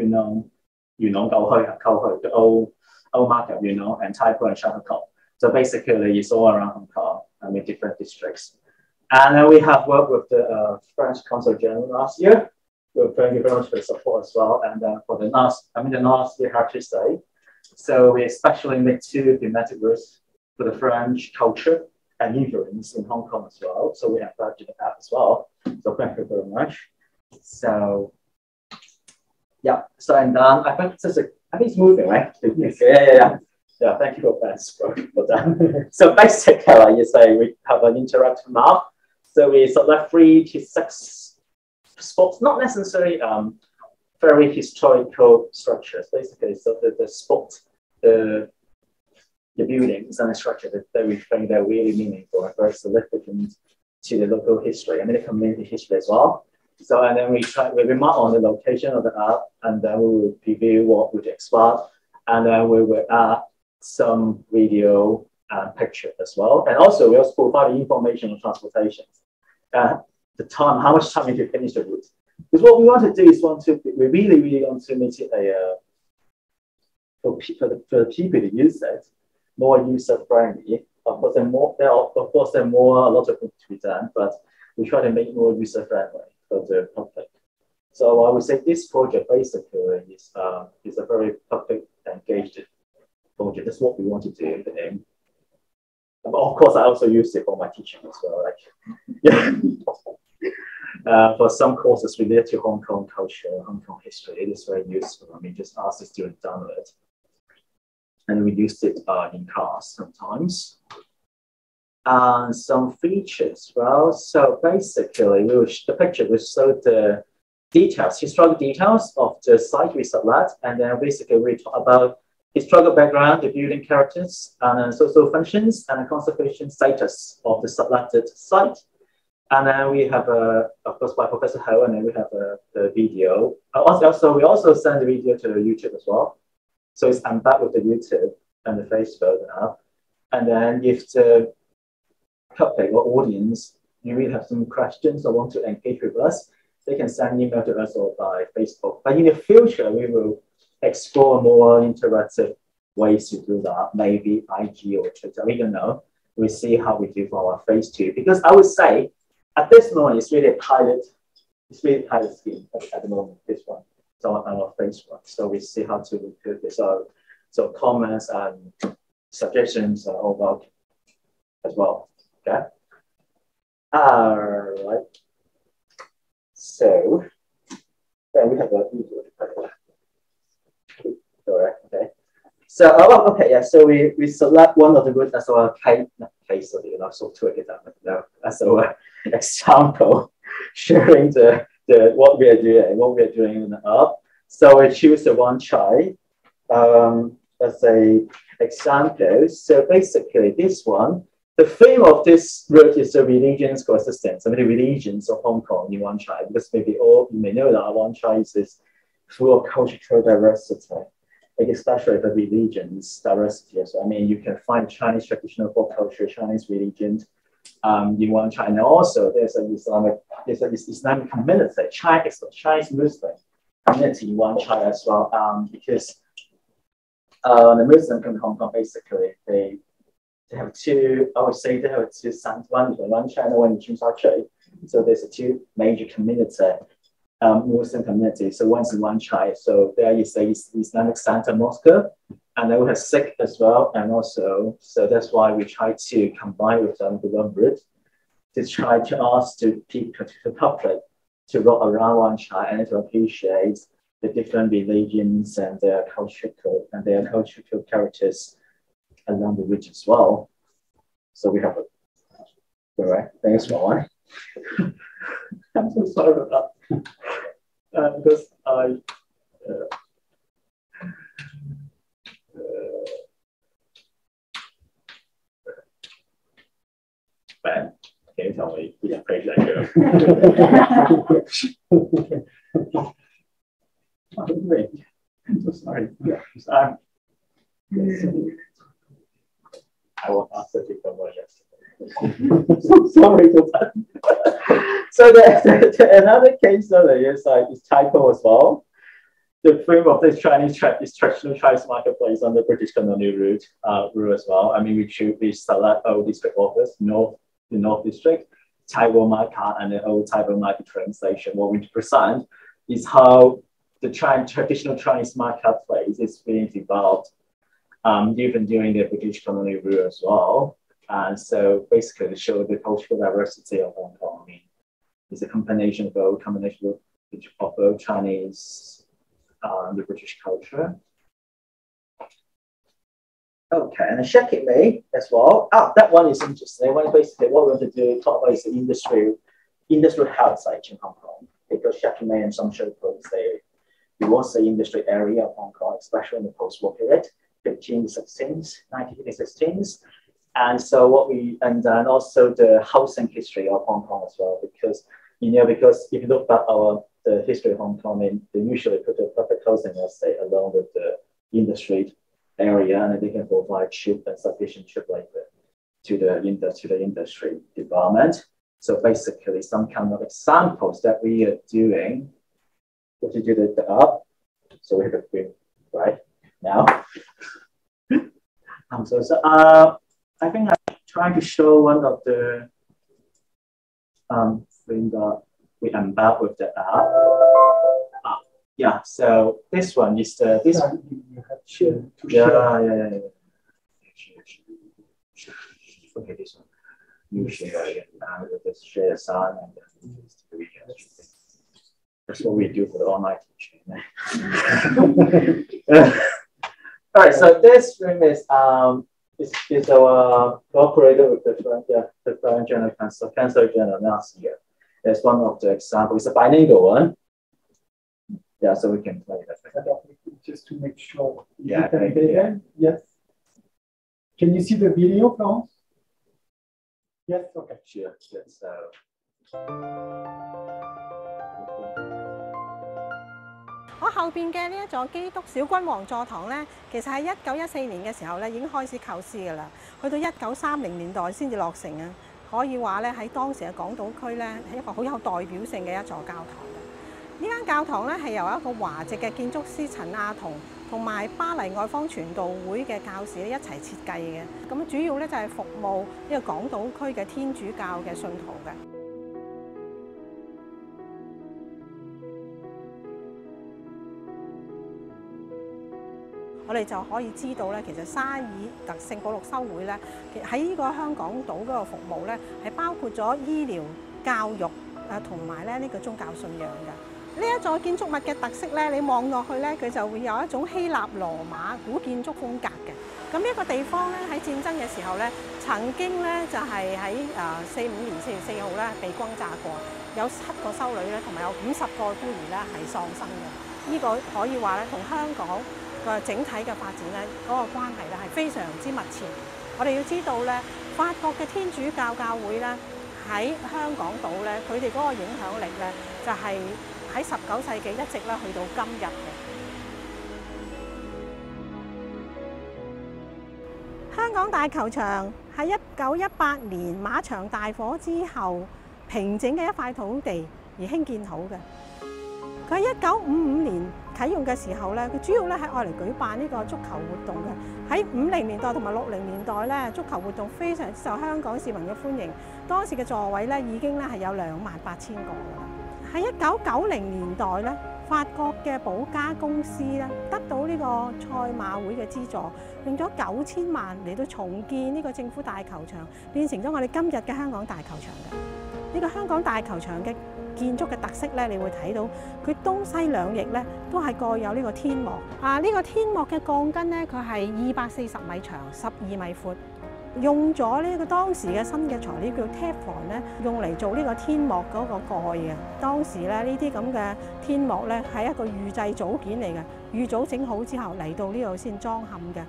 S6: the old market, and Taipo and Shattercock. So basically, it's all around Hong Kong and with different districts. And then we have worked with the French Consulat Général last year Well, thank you very much for the support as well. And for the last year Heritage Day, so we especially made 2 thematic groups for the French culture and influence in Hong Kong as well. So we have that as well. So thank you very much. So yeah. So and I think it's moving, right? Yeah. Yeah, thank you for that. So basically, you say we have an interactive map. So we select 3 to 6 spots, not necessarily very historical structures. Basically, so the spot, the buildings and the structure that we think they're really meaningful and very significant to the local history and the community history as well. So and then we remark on the location of the art, and then we will review what we export, and then we will add some video and picture as well. And also we also provide information on transportation. The time, how much time you finish the route. Because what we want to do is we really want to make it for the people to use it more user friendly. Of course, there are a lot of things to be done, but we try to make it more user friendly for the public. So I would say this project basically is a very public engaged project. That's what we want to do. But of course, I also use it for my teaching as well. For some courses related to Hong Kong culture, Hong Kong history, it is very useful. I mean, just ask the student to download it. And we used it in class sometimes. And some features, well, so basically, the picture will show the details, historical details of the site we select, and then basically we talk about historical background, the building characters, and social functions, and conservation status of the selected site. And then we have, of course, by Professor Ho, and then we have the video. We also send the video to YouTube as well. So it's embedded with the YouTube and the Facebook now. And then if the public or audience, you really have some questions or want to engage with us, they can send email to us or by Facebook. But in the future, we will explore more interactive ways to do that, maybe IG or Twitter, we don't know. We'll see how we do for our phase 2. Because I would say, at this moment, it's really a pilot scheme at the moment, this one. So on our phase 1. So we see how to improve this. So comments and suggestions are all welcome as well. Okay. All right. So then we have a video. Okay. So okay, yeah. So we select one of the groups as our case study, and also to it as our example, sharing the what we are doing in the app. So we choose the Wan Chai as a example. So basically, this one, the theme of this route is the religions coexistence. I mean, the religions of Hong Kong in Wan Chai, because maybe all you may know that Wan Chai is full of cultural diversity, like especially the religions diversity. So I mean, you can find Chinese traditional folk culture, Chinese religion in Wan Chai, and also there's an Islamic community, Chinese Muslim community in Wan Chai as well, because the Muslim in Hong Kong basically they have two. I would say they have two sides. One in Wan Chai and one in Cheung. So there's a two major community. Muslim community. So one's in Wan Chai. So there is the Islamic Center Mosque, and then we have Sikh as well. And also, so that's why we try to combine with them the one route to try to ask the people, to the public, to walk around Wan Chai and to appreciate the different religions and their cultural characters along the route as well. So we have a right. Thanks for one. I'm so sorry about that. Because Ben, can you tell me which page I go? I'm so sorry. I will answer to someone yesterday. So sorry for that. So another case study is typo as well. The frame of this traditional Chinese marketplace on the British colonial route as well. I mean, we select old district office, the North District, Taiwan market, and the old Taiwan market train station. What we present is how the traditional Chinese marketplace is being developed, even during the British colonial rule as well. And so basically to show the cultural diversity of Hong Kong. I mean, it's a combination of both Chinese and the British culture. Okay, and secondly as well, that one is interesting. Basically what we want to do talk about is the industrial heritage in Hong Kong, because Shakime and some show posts it was the industry area of Hong Kong, especially in the post-war period, 1916s. And so and then also the housing history of Hong Kong as well, because if you look at the history of Hong Kong, they usually put the public housing, let's say, along with the industry area, and they can provide cheap and sufficient labor to the industry development. So basically, some kind of examples that we are doing. What to do the up? So we have a green right now. I think I'm trying to show one of the thing that we embed with the app. Yeah, so this one is this. You have to share. Okay, this one. You share it and just share the sign and then we can. That's what we do for the online teaching. All right, so this room is our cooperated with the Florence General Council General last year. There's one of the examples. It's a bilingual one. Yeah, so we can play that.
S1: Just to make sure.
S6: Yeah.
S1: Yes. Can you see the video, Florence? Yes. Okay.
S6: Sure. So.
S7: 我後邊嘅呢一座基督小君王座堂咧，其實喺1914年嘅時候咧已經開始構思㗎啦，去到1930年代先至落成啊。可以話咧喺當時嘅港島區咧係一個好有代表性嘅一座教堂嘅。呢間教堂咧係由一個華籍嘅建築師陳亞彤同埋巴黎外方傳道會嘅教士咧一齊設計嘅。咁主要咧就係服務呢個港島區嘅天主教嘅信徒嘅。 我哋就可以知道咧，其實沙爾特聖保祿修會咧，喺呢個香港島嗰個服務咧，係包括咗醫療、教育同埋咧呢個宗教信仰嘅。呢一座建築物嘅特色咧，你望落去咧，佢就會有一種希臘羅馬古建築風格嘅。咁呢一個地方咧喺戰爭嘅時候咧，曾經咧就係喺45年4月4號咧被轟炸過，有7個修女咧，同埋有50個孤兒咧係喪生嘅。呢個可以話咧同香港 個整體嘅發展咧，嗰個關係咧係非常之密切。我哋要知道咧，法國嘅天主教教會咧喺香港島咧，佢哋嗰個影響力咧就係喺19世紀一直咧去到今日嘅。香港大球場喺1918年馬場大火之後平整嘅一塊土地而興建好嘅。佢喺1955年 啟用嘅時候咧，佢主要咧係愛嚟舉辦呢個足球活動嘅。喺50年代同埋60年代咧，足球活動非常之受香港市民嘅歡迎。當時嘅座位咧已經咧係有28000個㗎。喺1990年代咧，法國嘅保加公司咧得到呢個賽馬會嘅資助，用咗9000萬嚟到重建呢個政府大球場，變成咗我哋今日嘅香港大球場嘅。呢個香港大球場嘅 建築嘅特色咧，你會睇到佢東西兩翼咧都係各有呢個天幕。呢個天幕嘅鋼筋咧，佢係240米長、12米闊，用咗呢個當時嘅新嘅材料叫 Teflon 咧，用嚟做呢個天幕嗰個蓋嘅。當時咧呢啲咁嘅天幕咧係一個預製組件嚟嘅，預組整好之後嚟到呢度先裝嵌嘅。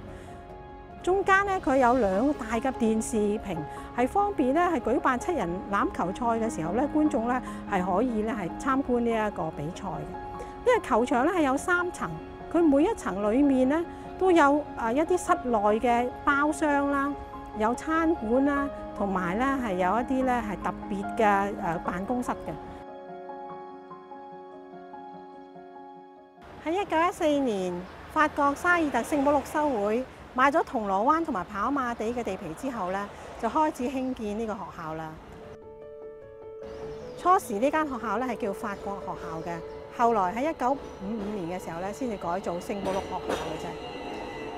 S7: 中間咧佢有2大嘅電視屏，係方便咧係舉辦7人欖球賽嘅時候咧，觀眾咧係可以咧係參觀呢一個比賽嘅。因為球場咧係有3層，佢每一層裡面咧都有一啲室內嘅包廂啦，有餐館啦，同埋咧係有一啲咧係特別嘅辦公室嘅。喺1914年，法國沙爾特聖保祿修會 買咗銅鑼灣同埋跑馬地嘅地皮之後咧，就開始興建呢個學校啦。初時呢間學校咧係叫法國學校嘅，後來喺1955年嘅時候咧，先至改做聖保祿學校嘅啫。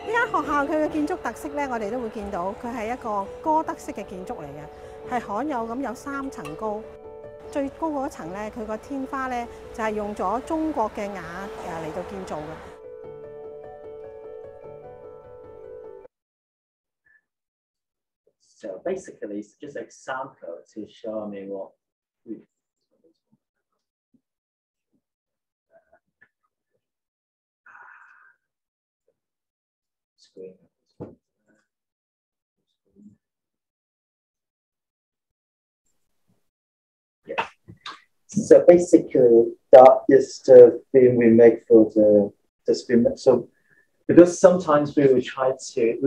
S7: 呢間學校佢嘅建築特色咧，我哋都會見到，佢係一個哥德式嘅建築嚟嘅，係罕有咁有3層高。最高嗰層咧，佢個天花咧就係用咗中國嘅瓦嚟到建造嘅。
S6: So basically, it's just an example to show me what we screen. Yeah. So basically, that is the film we make for the film. So because sometimes we will try to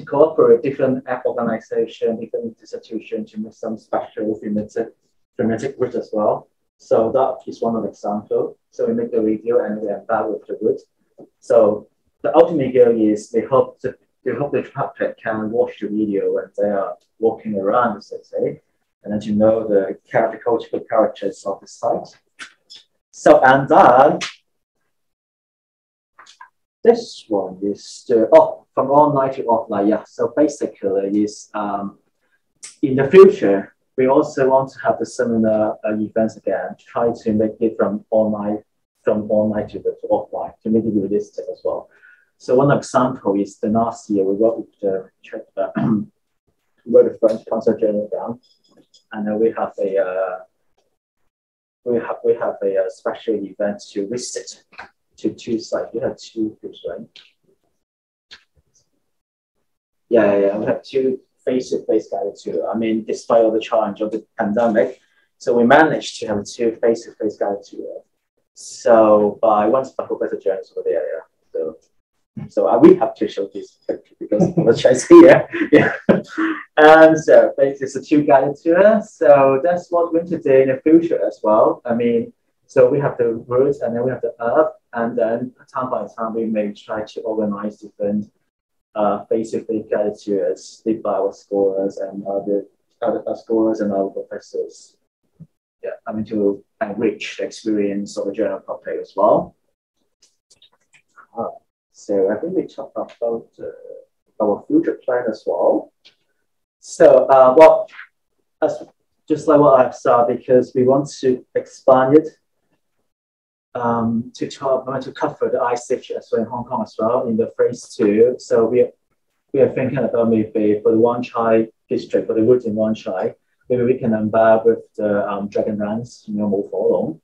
S6: cooperate different organizations, different institutions to make some special thematic groups as well. So that is one of the examples. So we make the video and we embed with the group. So the ultimate goal is they hope the public can watch the video when they are walking around the city, and then to know the cultural characters of the site. So and then this one is from online to offline. Yeah. So basically, is in the future we also want to have the similar events again. Try to make it from online to offline to make it realistic as well. So one example is the last year we worked with the French Consulat Général de France, and then we have a special event to visit to 2 sites. We have 2 groups, right? Yeah. We have 2 face-to-face guided tours. I mean, despite all the challenge of the pandemic, so we managed to have 2 face-to-face guided tours. So by one Professor Cheung over there, yeah. So we have to show this picture because the Chinese here. Yeah. And so it's a 2 guided tour. So that's what we're going to do in the future as well. I mean, so we have the roots and then we have the earth, and then time by time we may try to organize different face-to-face guided tours led by our scholars and other scholars and our professors. Yeah, I mean to enrich the experience of the general public as well. So I think we talked about our future plan as well. So just like what I've said, because we want to expand it to cover the ICHO as well in Hong Kong as well in the phase 2. So we are thinking about maybe for the Wan Chai district, for the roots in Wan Chai, maybe we can embed with the dragon dance, Mo Folong,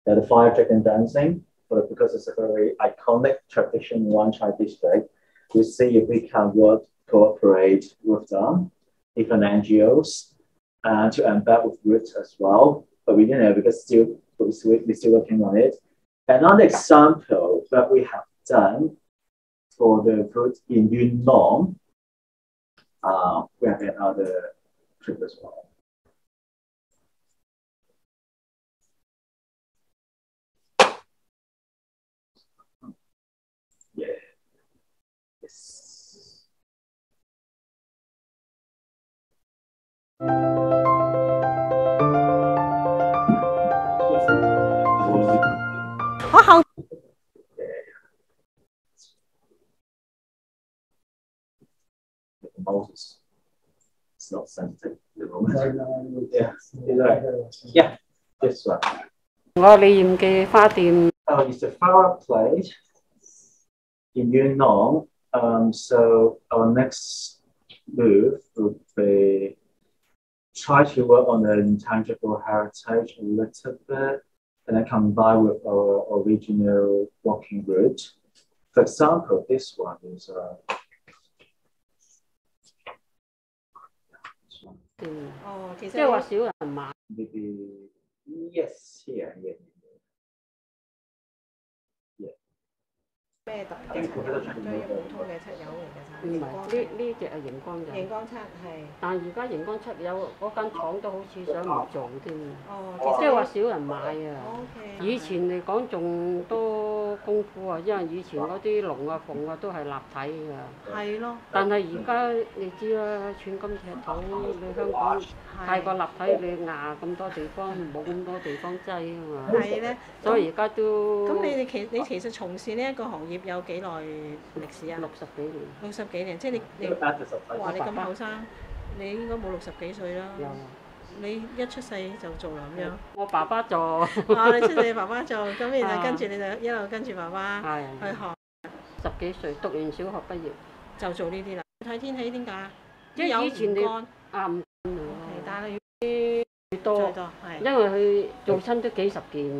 S6: the fire dragon dancing. Because it's a very iconic tradition in Wan Chai district, we see if we can cooperate with them, different NGOs, and to embed with roots as well. But we didn't know because we're still working on it. Another example that we have done for the roots in Yunnan, we have another trip as well. Yeah. Yes. Moses. It's not sensitive at the moment. Yeah. Yeah. This one. It's a fireplace in Yunnan. So our next move would be try to work on the intangible heritage a little bit, and then combine with our original working route. For example, this one is maybe yes, here, yeah.
S7: 咩特別漆油？都係一普通嘅漆油嚟嘅咋？呢隻係熒光嘅。熒光漆係。但係而家熒光漆有嗰間廠都好似想唔做添。哦，即係話少人買啊。OK。以前嚟講仲多
S8: 功夫啊，因為以前嗰啲龍啊鳳啊都係立體㗎。
S7: 係咯。
S8: 但係而家你知啦，寸金尺土，你香港太過立體，你牙咁多地方冇咁多地方擠啊嘛。
S7: 係咧，
S8: 所以而家都。咁
S7: 你其實從事呢一個行業有幾耐歷史啊？60幾年。60幾年，即係你哇！你咁後生，你應該冇60幾歲啦。有。你一出世就做啦咁樣？
S8: 我爸爸做。
S7: 你出世你爸爸做，咁然後跟住你就一路跟住爸爸去學。
S8: 10幾歲讀完小學畢業
S7: 就做呢啲啦。睇天氣點解？
S8: 即係以前你唔乾
S7: 但係
S8: 越多，因為佢做親都幾十件。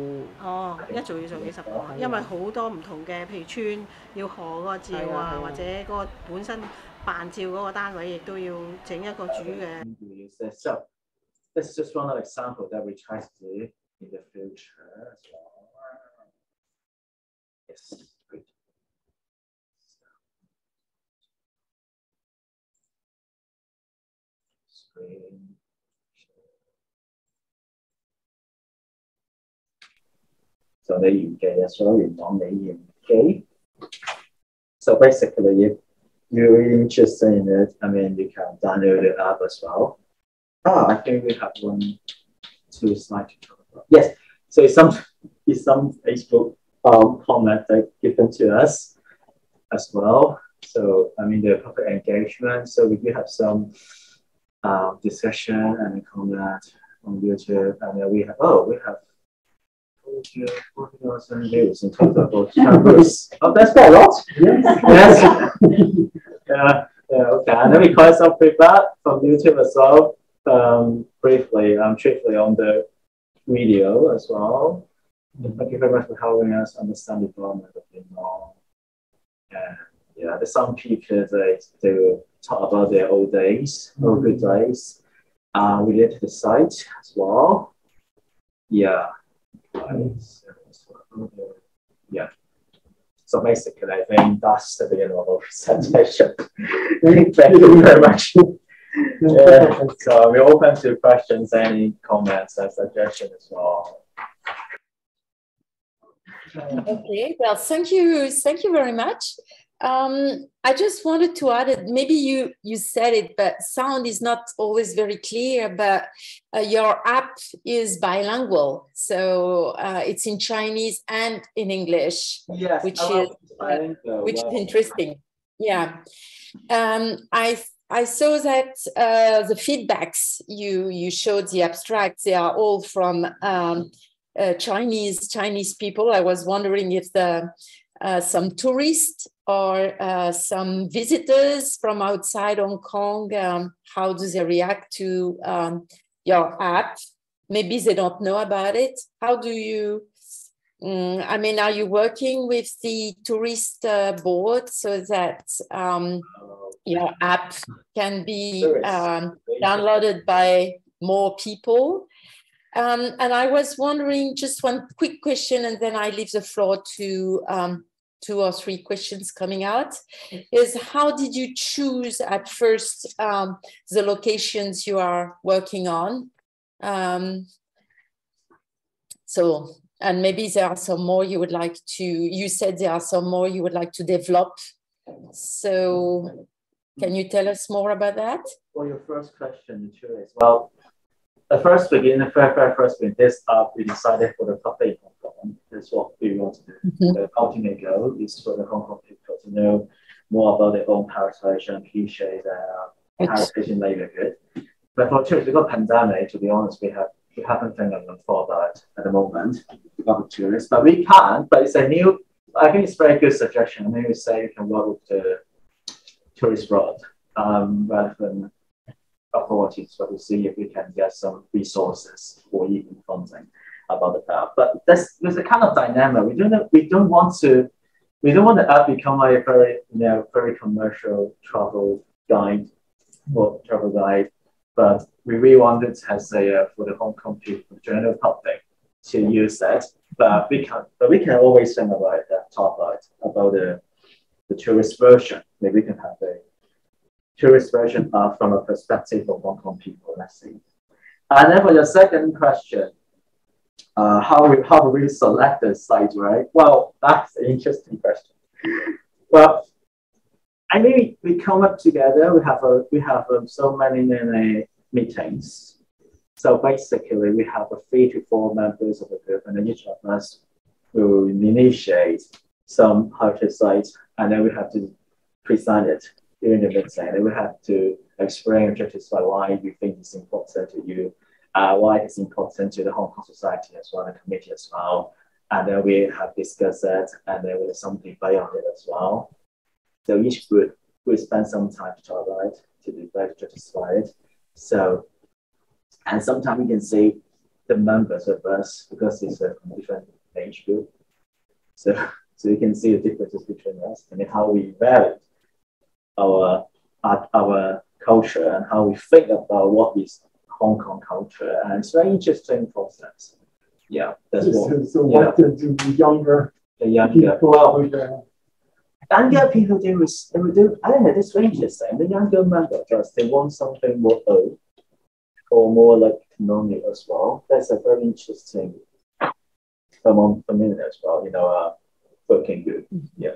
S7: 哦，一做要做幾十個，因為好多唔同嘅，譬如村要賀嗰個照啊，或者嗰個本身辦照嗰個單位亦都要整一個主嘅。
S6: This is just one example that we try to do in the future as well. Yes, great. Screen. So 你園記啊，所以講你園記。So basically, if you're really interested in it, I mean, you can download the app as well. I think we have 1, 2 slides to talk about. Yes, so it's some Facebook comment that given to us as well. So I mean the public engagement. So we do have some discussion and comment on YouTube, and we have 40,000 views in total for chapters. Oh, that's quite a lot. Yes. Yeah. Okay. And then we collect some feedback from YouTube as well. Briefly on the video as well. Thank you very much for helping us understand the development of the law. And yeah, there's some people they talk about their old days, old good days, related to the site as well. Yeah. Yeah. So basically, I think that's the beginning of our presentation. Thank you very much. Yeah, so we're open to questions, any comments and suggestions as well.
S2: Okay, well, thank you very much. I just wanted to add it, maybe you said it, but sound is not always very clear, but your app is bilingual. So it's in Chinese and in English,
S6: yes,
S2: which is interesting. Yeah. I saw that the feedbacks you showed, the abstracts, they are all from Chinese people. I was wondering if some tourists or some visitors from outside Hong Kong, how do they react to your app? Maybe they don't know about it. How do you, I mean, are you working with the tourist board so that your app can be downloaded by more people? And I was wondering, just one quick question, and then I leave the floor to 2 or 3 questions coming out, is how did you choose at first the locations you are working on? And maybe there are some more you would like to, you said there are some more you would like to develop. So can you tell us more about that?
S6: For your first question, Shue, well, the first beginning, very first with this app, we decided for the public Hong Kong. That's what we want to do. The ultimate goal is for the Hong Kong people to know more about their own heritage and cliches and heritage and neighborhood. But for tourists, because of the pandemic, to be honest, we haven't thought about it at the moment about tourists. But we can. But it's a new. I think it's a very good suggestion. I mean, we say you can work with the tourist road rather than authorities, but to see if we can get some resources or even funding about the app. But there's a kind of dynamic. We don't want the app become a very commercial travel guide or travel guide, but we really want it as for the Hong Kong people, general public, to use that. But we can always think about it, talk about the tourist version. Maybe we can have a tourist version from a perspective of Hong Kong people, let's see. And then for your second question, how we select the site, right? Well, that's an interesting question. Well, I mean, we come up together. We have so many meetings. So basically, we have 3 to 4 members of the group, and then each of us will initiate some heritage sites, and then we have to present it during the meeting. And we have to explain and justify why we think it's important to you, why it's important to the Hong Kong society as well, and the committee as well. And then we have discussed it, and then there's some debate on it as well. So each group will spend some time to talk about it, to debate, to justify it. So, and sometimes you can see the members of us, because it's a different age group. So you can see the differences between us and how we value our culture and how we think about what is Hong Kong culture. And it's a very interesting process. Yeah, that's what.
S1: So what do the younger people
S6: Younger people do is, I don't know, this range is the younger members, they want something more old or more like economic as well. That's a very interesting phenomenon as well, working group. Yeah.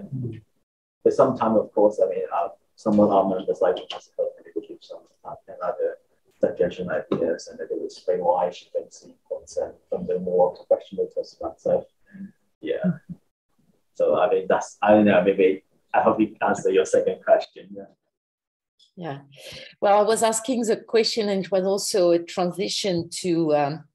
S6: But sometimes, of course, I mean, some of our members like us, they will give some another suggestion ideas, and they will explain why she thinks it's important from the more professional perspective. Yeah. So I mean, I don't know, maybe I hope you answer your second question. Yeah.
S2: Yeah. Well, I was asking the question, and it was also a transition to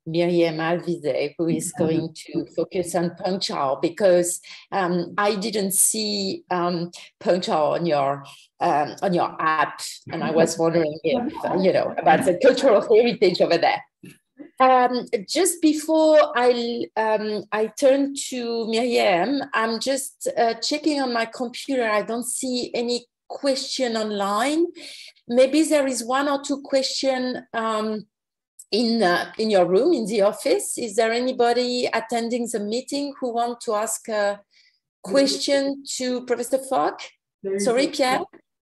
S2: Myriem Alvise, who is going to focus on Pengchao, because I didn't see Pengchao on your app, and I was wondering if about the cultural heritage over there. Just before I turn to Myriem, I'm just checking on my computer. I don't see any question online. Maybe there is 1 or 2 questions in your room, in the office. Is there anybody attending the meeting who want to ask a question to Professor Fok? Sorry, Pierre?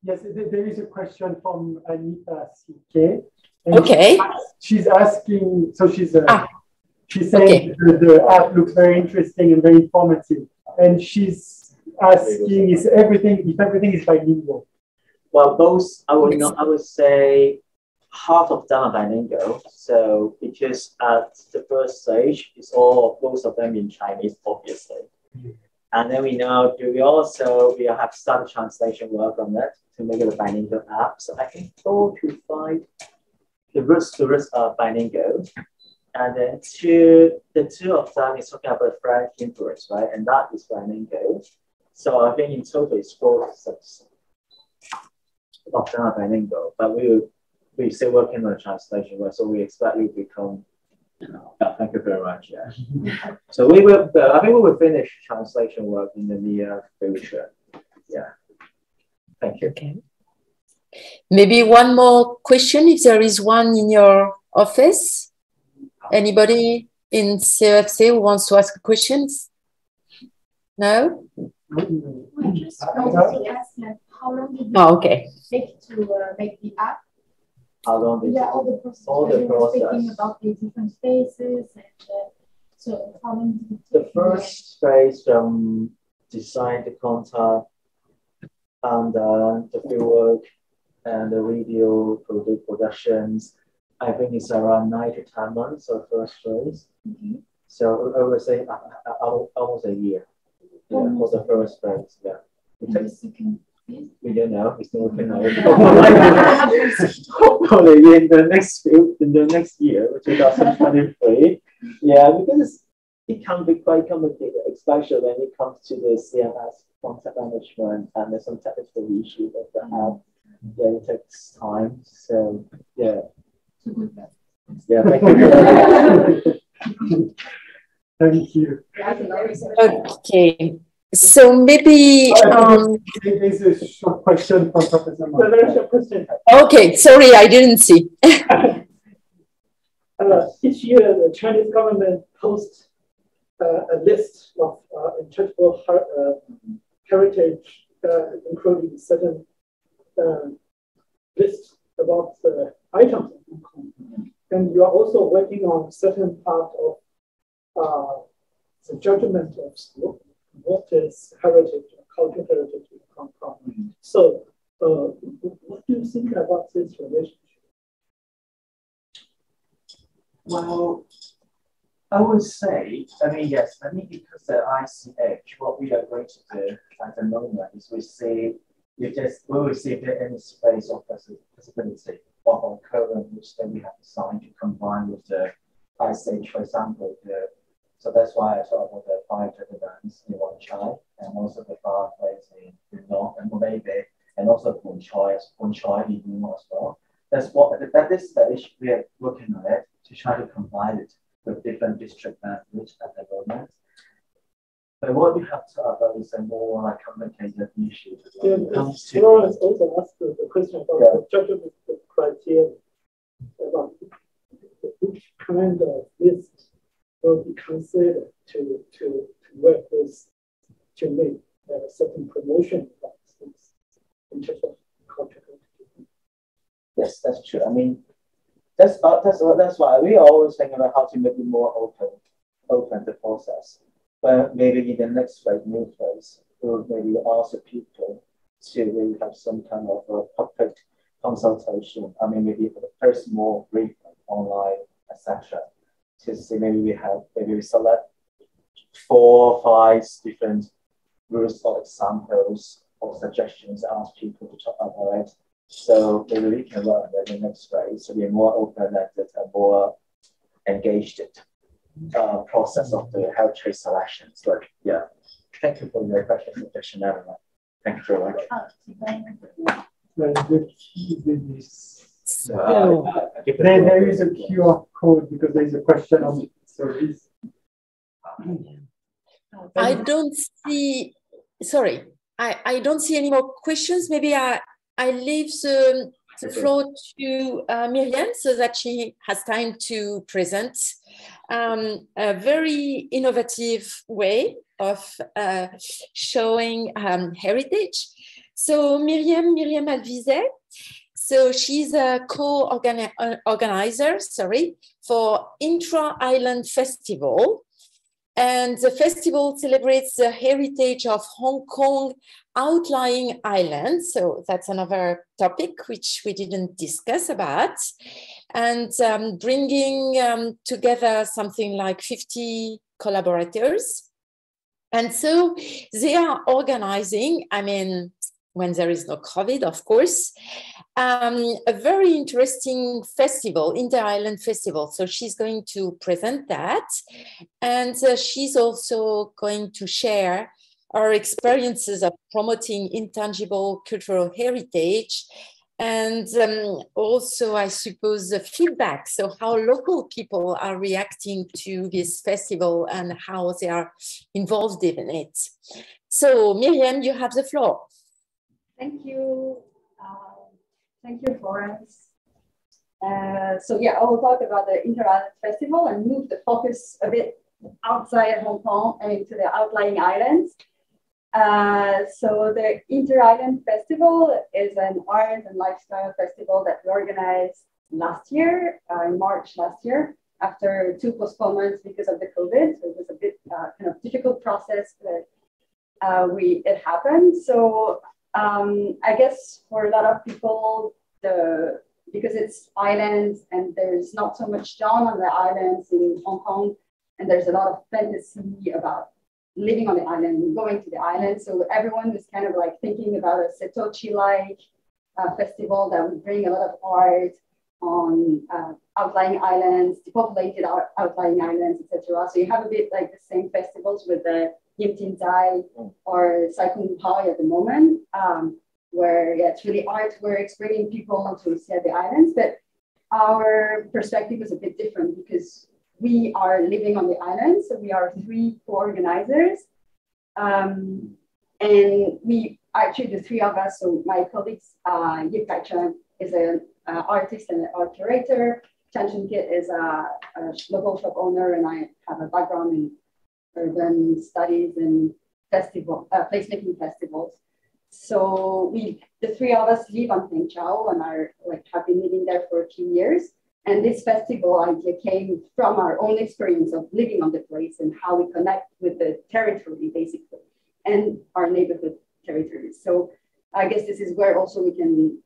S1: Yes, there is a question from Anita CK.
S2: Okay.
S1: She's asking, so she's saying
S2: okay.
S1: the app looks very interesting and very informative. And she's asking if everything is bilingual.
S6: Well, both, I would say half of them are bilingual. So because at the first stage, it's most of them in Chinese, obviously. And then we have started translation work on it to make it a bilingual app. So I think 4 to 5, the roots are bilingual. And then the two of them is talking about French influence, right? And that is bilingual. So I think in total it's 4 to 6 of them are bilingual. But we're still working on the translation work, so we expect it will become. Thank you very much. Yeah. So I think we will finish translation work in the near future. Yeah. Thank you.
S2: Okay. Maybe one more question, if there is one in your office. Anybody in CEFC who wants to ask questions? No?
S4: We just wanted to ask, how long did
S2: it
S4: take to make the app?
S6: How long did
S4: all the process. Speaking about the different spaces, and so how long did it take?
S6: The first phase design the contact and the fieldwork and the video productions. I think it's around 9 to 10 months of first phase. So I would say almost a year. Yeah, for the first phase. Yeah.
S4: The second phase?
S6: We don't know. We're still working on it. Hopefully in the next year, 2023. Yeah, because it can be quite complicated, especially when it comes to the CMS content management and there's some technical issues that they have. Yeah, it takes time. So yeah. Yeah, thank you.
S1: Thank you.
S2: Okay. So maybe
S1: there's a short question from Professor Mark.
S9: Very short question.
S2: Okay, sorry, I didn't see.
S9: Each year, the Chinese government posts a list of intangible heritage, including certain lists about the items in Hong Kong. And you are also working on certain part of the judgment of what is heritage, cultural heritage in Hong Kong. So, what do you think about this relationship?
S6: Well, I would say, yes, because the ICH, what we are going to do at the moment is we see if there any space of possibility of our current which then we have designed to combine with the ICH, for example. So that's why I thought about the five events in Wan Chai and also the fireplace in North and maybe and also Bun Chai in Yuma as well. That is the issue we are looking at it to try to combine it with different district boundaries at the moment. But what we have to talk about is a more like complicated issue.
S9: Florence also asked the question about the judgment criteria, about which kind of list will be considered to work with to make a certain promotion of things in terms of cultural.
S6: Yes, that's true. That's why we always think about how to make it more open the process. But maybe in the next new phase, we'll maybe ask the people to really have some kind of a public consultation. Maybe for the first more brief online, etc. To see maybe we select 4 or 5 different rules or examples or suggestions, ask people to talk about it. So maybe we can learn that in the next phase to be more open-ended and more engaged process of the heritage selections. But yeah, thank you for your question, suggestion, everyone. Thank you very much.
S1: There is a QR code because there is a question on the service.
S2: I don't see. Sorry, I don't see any more questions. Maybe I leave the floor to Myriem so that she has time to present a very innovative way of showing heritage. So Myriem Alvizet, so she's a co-organizer, for Intra-Island Festival. And the festival celebrates the heritage of Hong Kong outlying islands. So that's another topic which we didn't discuss about. And bringing together something like 50 collaborators. And so they are organizing, when there is no COVID, of course, a very interesting festival, Inter-Island Festival. So she's going to present that. And she's also going to share our experiences of promoting intangible cultural heritage. And also, I suppose, the feedback. So how local people are reacting to this festival and how they are involved in it. So Myriem, you have the floor.
S10: Thank you. Thank you, Florence. So yeah, I will talk about the Inter-Island Festival and move the focus a bit outside Hong Kong and into the outlying islands. So the Inter-Island Festival is an art and lifestyle festival that we organized last year, in March last year, after 2 postponements because of the COVID. So it was a bit kind of difficult process, but it happened. So I guess for a lot of people, because it's islands and there's not so much done on the islands in Hong Kong, and there's a lot of fantasy about living on the island and going to the island. So everyone was kind of like thinking about a Setochi-like festival that would bring a lot of art on outlying islands, depopulated outlying islands, etc. So you have a bit like the same festivals with the Yim Tin Tai or Sai Kung Pai at the moment, where it's really artworks, bringing people to see the islands. But our perspective is a bit different because we are living on the island. So we are 3 co-organizers. And we actually, the 3 of us, so my colleagues, Yip Kai Cheung is an artist and an art curator. Chan Chun Kit is a local shop owner, and I have a background in urban studies and placemaking festivals. So the 3 of us live on Peng Chau and have been living there for a few years. And this festival idea came from our own experience of living on the place and how we connect with the territory, basically, and our neighborhood territories. So I guess this is where also we can,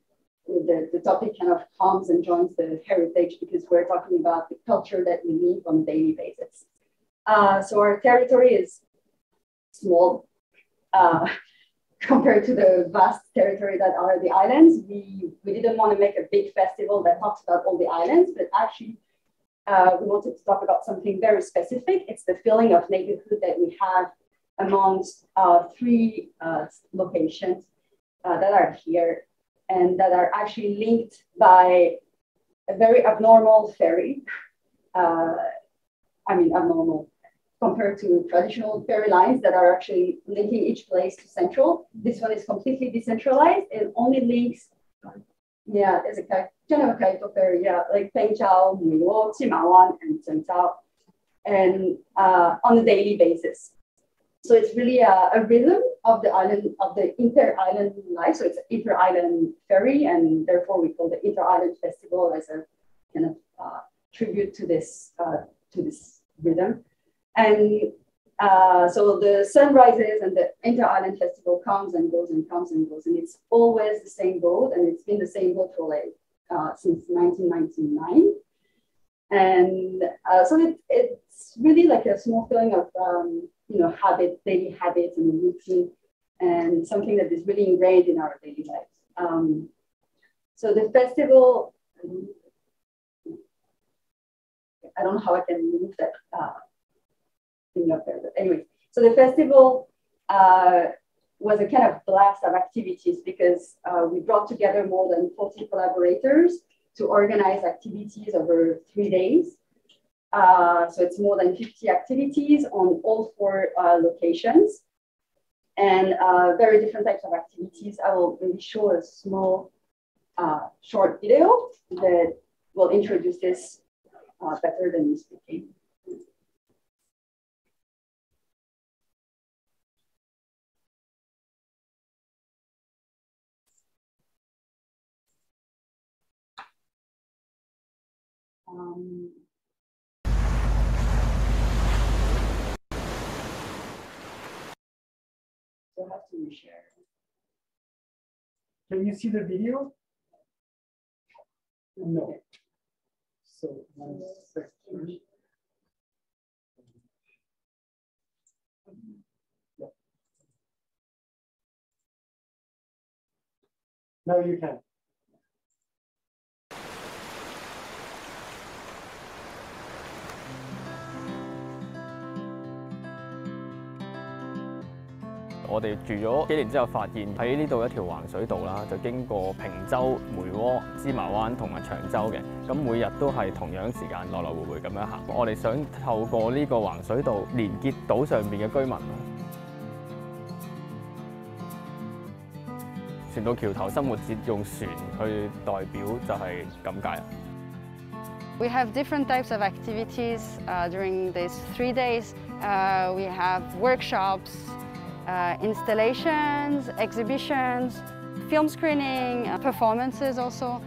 S10: the topic kind of comes and joins the heritage, because we're talking about the culture that we live on a daily basis. So our territory is small compared to the vast territory that are the islands. We didn't want to make a big festival that talks about all the islands, but actually we wanted to talk about something very specific. It's the feeling of neighborhood that we have amongst 3 locations that are here and that are actually linked by a very abnormal ferry. I mean, abnormal compared to traditional ferry lines that are actually linking each place to central. This one is completely decentralized. It only links, yeah, there's a kind of a kaito ferry, yeah, like Pengchao, Muyo, Chimawan, and Zhengzhou, and on a daily basis. So it's really a rhythm of the island, of the inter-island life. So it's an inter-island ferry, and therefore we call the inter-island festival as a kind of tribute to this rhythm. And so the sun rises and the inter-island festival comes and goes and comes and goes, and it's always the same boat, and it's been the same boat for like since 1999. And so it's really like a small feeling of you know, daily habits and routine, and something that is really ingrained in our daily lives. So the festival, I don't know how I can move that thing up there, but anyway, so the festival was a kind of blast of activities, because we brought together more than 40 collaborators to organize activities over 3 days. So it's more than 50 activities on all 4 locations, and very different types of activities. I will maybe show a small short video that will introduce this better than me speaking. So I have to reshare.
S1: Can you see the video? No. So 1 second. Yeah. Now you can.
S11: 我哋住咗幾年之後，發現喺呢度一條橫水道啦，就經過平洲、梅窩、芝麻灣同埋長洲嘅。咁每日都係同樣時間來來回回咁樣行。我哋想透過呢個橫水道連結島上面嘅居民。船到橋頭生活節用船去代表就係咁解啦。
S12: We have different types of activities during these 3 days. We have workshops. Installations, exhibitions, film screening, performances also.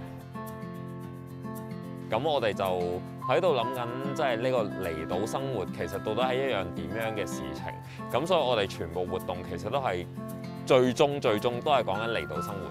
S13: 咁我哋就喺度諗緊，即係呢個離島生活其實到底係一樣點樣嘅事情。咁所以我哋全部活動其實都係最終都係講緊離島生活。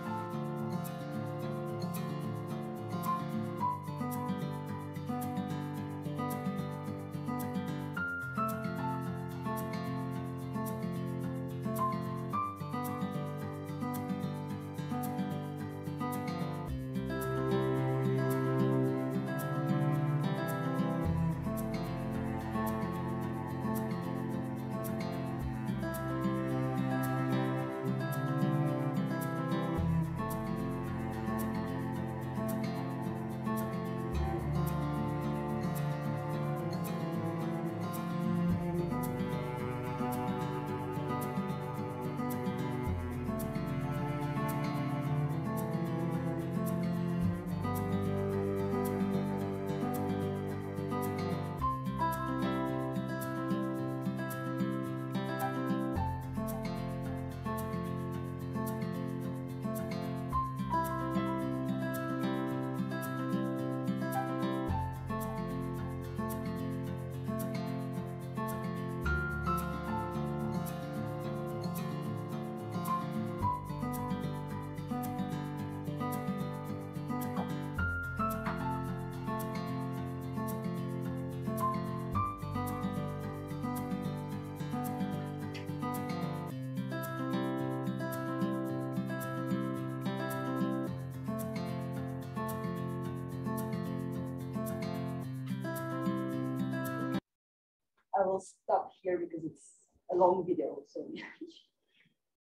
S10: will stop here because it's a long video, so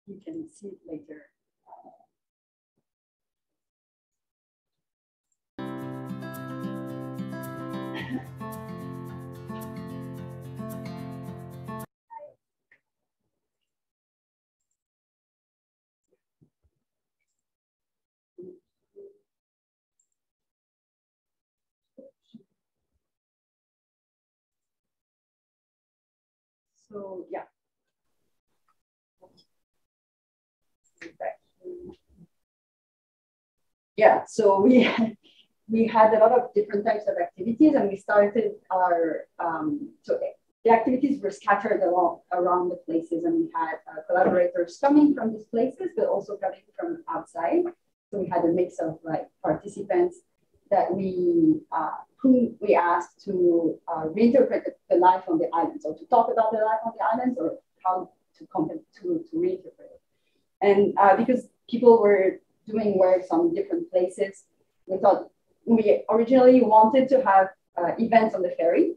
S10: you can see it later. So yeah. Yeah, so we had a lot of different types of activities, and we started our so the activities were scattered around the places, and we had collaborators coming from these places, but also coming from outside. So we had a mix of like participants that whom we asked to reinterpret the life on the islands, or to talk about the life on the islands, or how to reinterpret it. And because people were doing works on different places, we thought we originally wanted to have events on the ferry,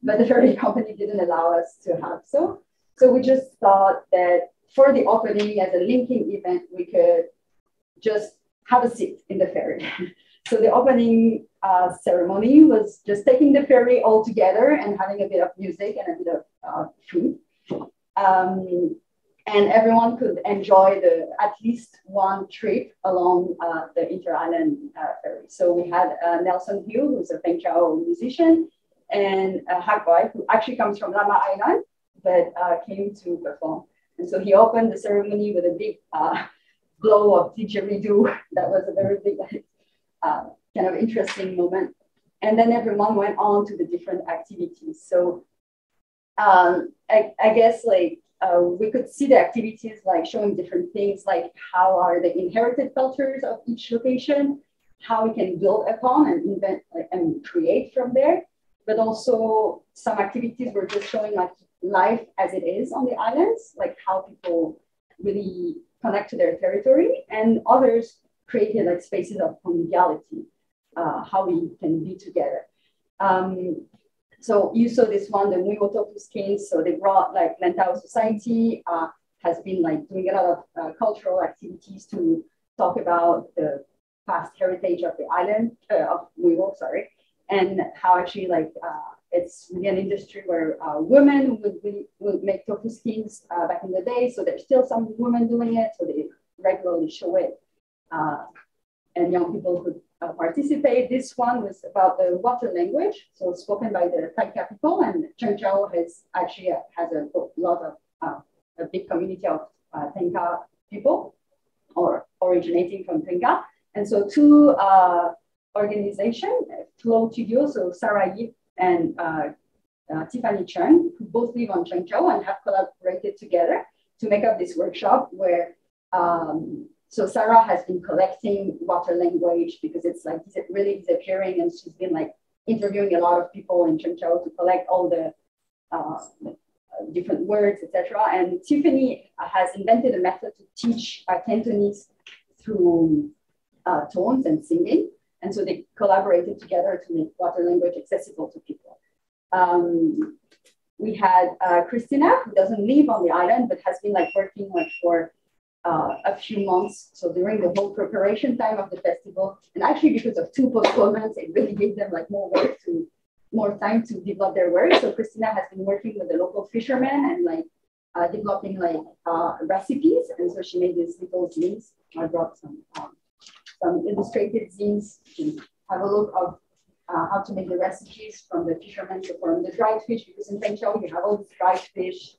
S10: but the ferry company didn't allow us to have so. So we just thought that for the opening as a linking event, we could just have a seat in the ferry. So the opening ceremony was just taking the ferry all together and having a bit of music and a bit of food. And everyone could enjoy at least one trip along the inter-island ferry. So we had Nelson Hill, who's a Feng Chao musician, and Hak Bai, who actually comes from Lama Island, but came to perform. And so he opened the ceremony with a big glow of didgeridoo. That was a very big kind of interesting moment. And then everyone went on to the different activities. So I guess like we could see the activities like showing different things, like how are the inherited cultures of each location, how we can build upon and invent and create from there. But also some activities were just showing like life as it is on the islands, like how people really connect to their territory, and others created like spaces of conviviality, how we can be together. So you saw this one, the Muimotoku skins. So they brought like Lantau Society has been like doing a lot of cultural activities to talk about the past heritage of the island, of Muimo, sorry, and how actually like it's really an industry where women would make tofu skins back in the day. So there's still some women doing it. So they regularly show it. And young people could participate. This one was about the water language, so spoken by the Thai people, and Cheung has a lot of a big community of Tenka people, or originating from Tenka. And so two organizations, Flow Studio, so Sarah Yip and Tiffany Cheung, who both live on Cheung and have collaborated together to make up this workshop where so Sarah has been collecting water language because it's like really disappearing, and she's been like interviewing a lot of people in Cheung to collect all the different words, etc. And Tiffany has invented a method to teach Cantonese through tones and singing, and so they collaborated together to make water language accessible to people. We had Christina, who doesn't live on the island but has been like working like for a few months. So during the whole preparation time of the festival, and actually because of two postponements, it really gave them like more time to develop their work. So Christina has been working with the local fishermen and like developing like recipes. And so she made these little zines. I brought some illustrated zines to have a look of how to make the recipes from the fishermen. So from the dried fish, because in Feng Chao, you have all these dried fish.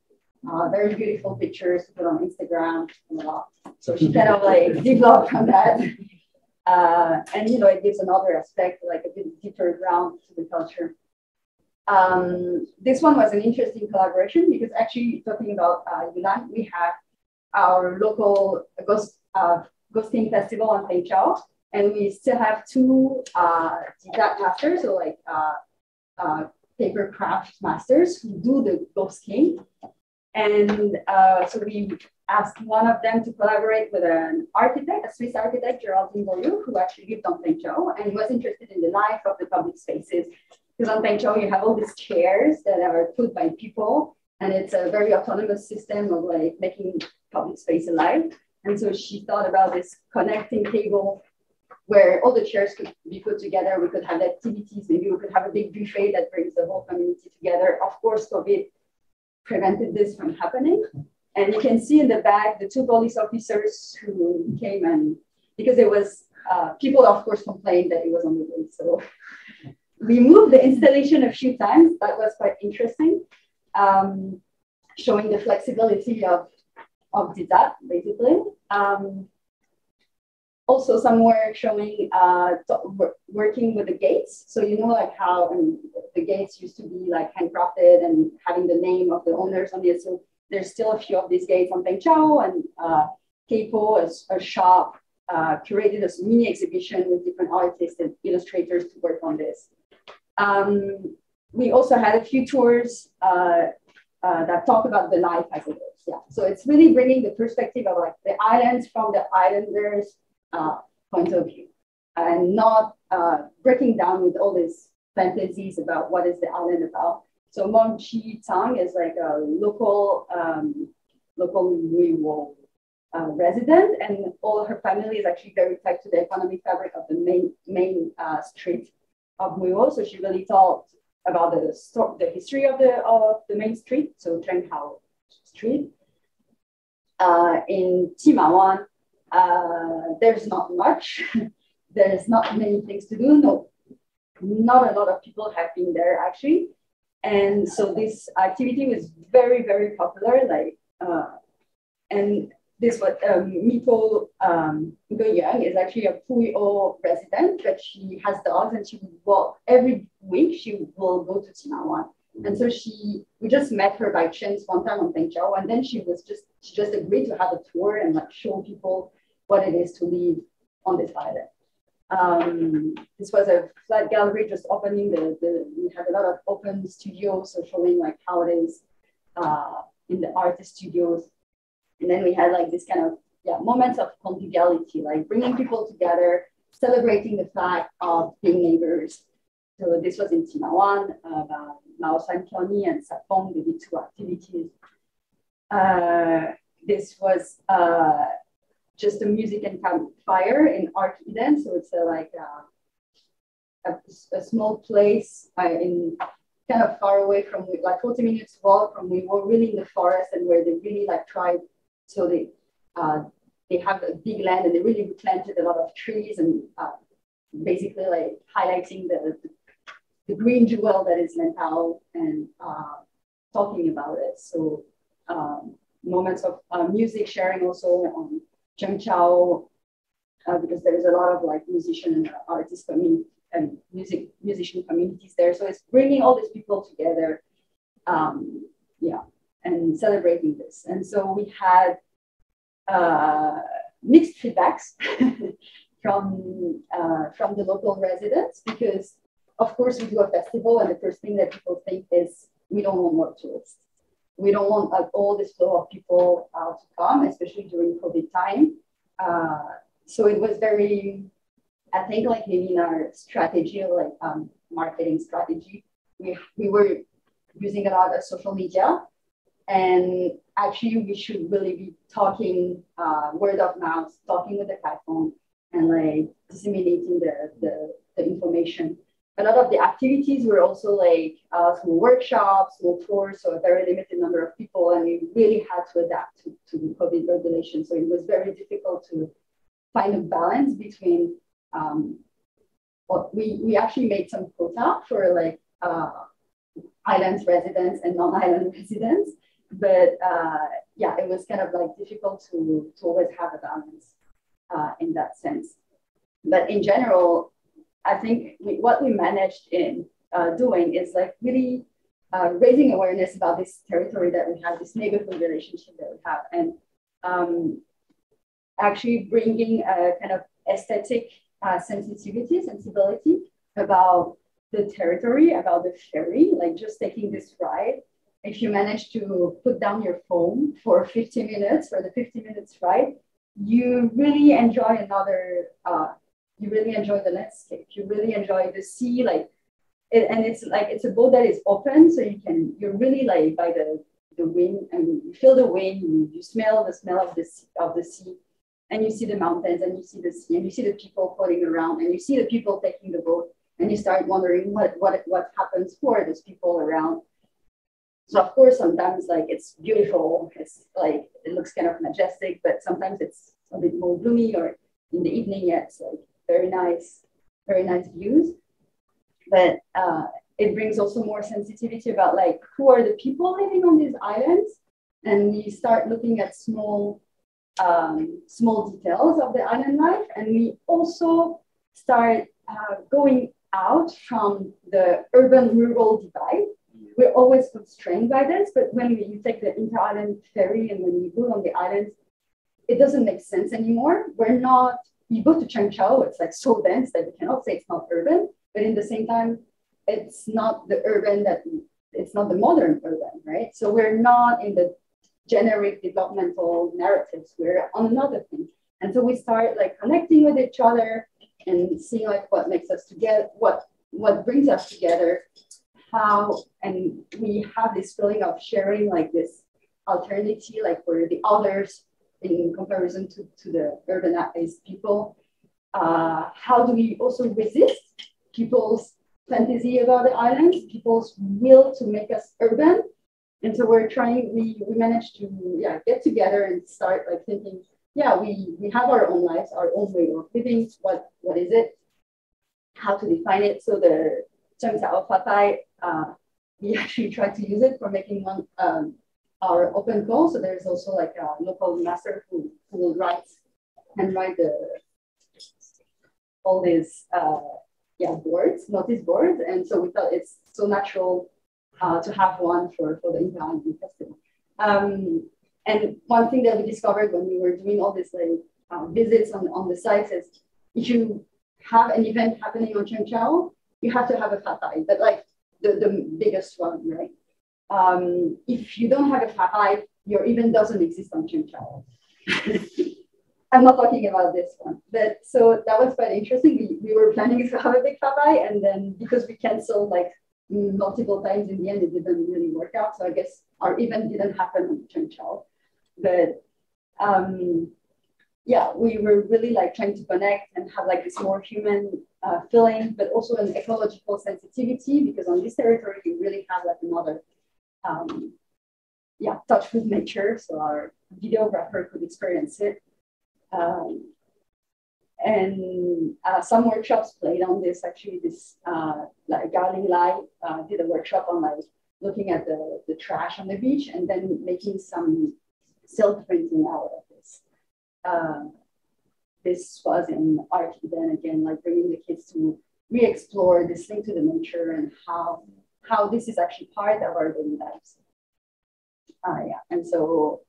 S10: Very beautiful pictures to put on Instagram and a lot. So she kind of like developed on that. And, you know, it gives another aspect, like a bit deeper ground to the culture. This one was an interesting collaboration because actually talking about Yulan, we have our local ghosting festival on Feng Chao, and we still have two Jidat masters, so like paper craft masters who do the ghosting. And so we asked one of them to collaborate with an architect, a Swiss architect, Geraldine Boyou, who actually lived on Feng Chao and was interested in the life of the public spaces because on Pengchou you have all these chairs that are put by people, and it's a very autonomous system of like making public space alive. And so she thought about this connecting table where all the chairs could be put together. We could have activities, maybe we could have a big buffet that brings the whole community together. Of course, COVID prevented this from happening. And you can see in the back, the 2 police officers who came, and because it was, people of course complained that it was on the way. So we moved the installation a few times. That was quite interesting, showing the flexibility of DITAP, basically. Also some work showing working with the gates. So you know like how the gates used to be like handcrafted and having the name of the owners on it. So there's still a few of these gates on Pengchou, and Keipo, a shop, curated a mini exhibition with different artists and illustrators to work on this. We also had a few tours that talk about the life as it is. Yeah, so it's really bringing the perspective of like the islands from the islanders' point of view, and not breaking down with all these fantasies about what is the island about. So Mom Chi Tang is like a local Nui resident, and all her family is actually very tied to the economic fabric of the main street of Muiwo. So she really talked about the history of the main street, so Zhenghao Street. In Timawan, there's not much. There's not many things to do. No, not a lot of people have been there actually. And so this activity was very, very popular. Like, and this was Miko Yeung is actually a Puyo resident, but she has dogs, and she will walk every week. She will go to Timawan, and so we just met her by chance one time on Pengchou, and then she just agreed to have a tour and like show people what it is to live on this island. This was a flat gallery just opening. We had a lot of open studios, so showing like how it is in the artist studios. And then we had like this kind of moments of conviviality, like bringing people together, celebrating the fact of being neighbors. So this was in Timawan, Mao San Kioni and Sapong, they did 2 activities. This was just a music and campfire in Arc Eden. So it's a small place in kind of far away from, like 40 minutes walk from, we were really in the forest, and where they really like tried. So they have a big land, and they really planted a lot of trees, and basically like highlighting the green jewel that is Macao, and talking about it. So moments of music sharing also on Cheung, because there's a lot of like musician and artist community and musician communities there. So it's bringing all these people together, and celebrating this. And so we had mixed feedbacks from the local residents, because of course we do a festival, and the first thing that people think is we don't want more tourists. We don't want all this flow of people to come, especially during COVID time. So it was very, I think, like maybe in our strategy, like marketing strategy, we were using a lot of social media, and actually we should really be talking word of mouth, talking with the platform, and like disseminating the information. A lot of the activities were also like small workshops, small tours, so a very limited number of people, and we really had to adapt to the COVID regulations. So it was very difficult to find a balance between we actually made some quota for like island residents and non-island residents, but it was kind of like difficult to always have a balance in that sense. But in general, I think what we managed in doing is like really raising awareness about this territory that we have, this neighborhood relationship that we have, and actually bringing a kind of aesthetic sensibility about the territory, about the ferry, like just taking this ride. If you manage to put down your phone for 50 minutes, for the 50 minutes ride, you really enjoy you really enjoy the landscape. You really enjoy the sea. Like and it's like, it's a boat that is open, so you're really like by the wind, and you feel the wind, you smell the smell of the sea, and you see the mountains, and you see the sea, and you see the people floating around, and you see the people taking the boat, and you start wondering what happens for those people around. So of course, sometimes like it's beautiful, it's like, it looks kind of majestic, but sometimes it's a bit more gloomy, or in the evening, yeah, it's like very nice views. But it brings also more sensitivity about like, who are the people living on these islands? And we start looking at small details of the island life. And we also start going out from the urban-rural divide. We're always constrained by this, but when you take the inter-island ferry and when you go on the islands, it doesn't make sense anymore. You go to Cheung, it's like so dense that you cannot say it's not urban, but in the same time, it's not the urban it's not the modern urban, right? So we're not in the generic developmental narratives, we're on another thing. And so we start like connecting with each other and seeing like what makes us together, what brings us together, and we have this feeling of sharing like this alternity, like we're the others in comparison to the urbanized people. How do we also resist people's fantasy about the islands, people's will to make us urban? And so we managed to get together and start like thinking, we have our own lives, our own way of living. What is it? How to define it? So the Cheung Fatai, we actually tried to use it for making our open call. So there's also like a local master who will write all these notice boards. And so we thought it's so natural to have one for the Intangible Festival. And one thing that we discovered when we were doing all these visits on the sites is, if you have an event happening on Cheung, you have to have a fatai, but like the biggest one, right? If you don't have a fatai, your event doesn't exist on Cheung. I'm not talking about this one, but so that was quite interesting. We were planning to have a big fatai, and then because we canceled like multiple times, in the end, it didn't really work out. So I guess our event didn't happen on Cheung. But we were really like trying to connect and have like this more human feeling, but also an ecological sensitivity, because on this territory, we really have like another touch with nature. So our videographer could experience it. And some workshops played on this. Actually, this like Garling Lai did a workshop on like looking at the trash on the beach and then making some silk printing out of this. This was in art then again, like bringing the kids to re-explore this link to the nature and how this is actually part of our daily lives. And so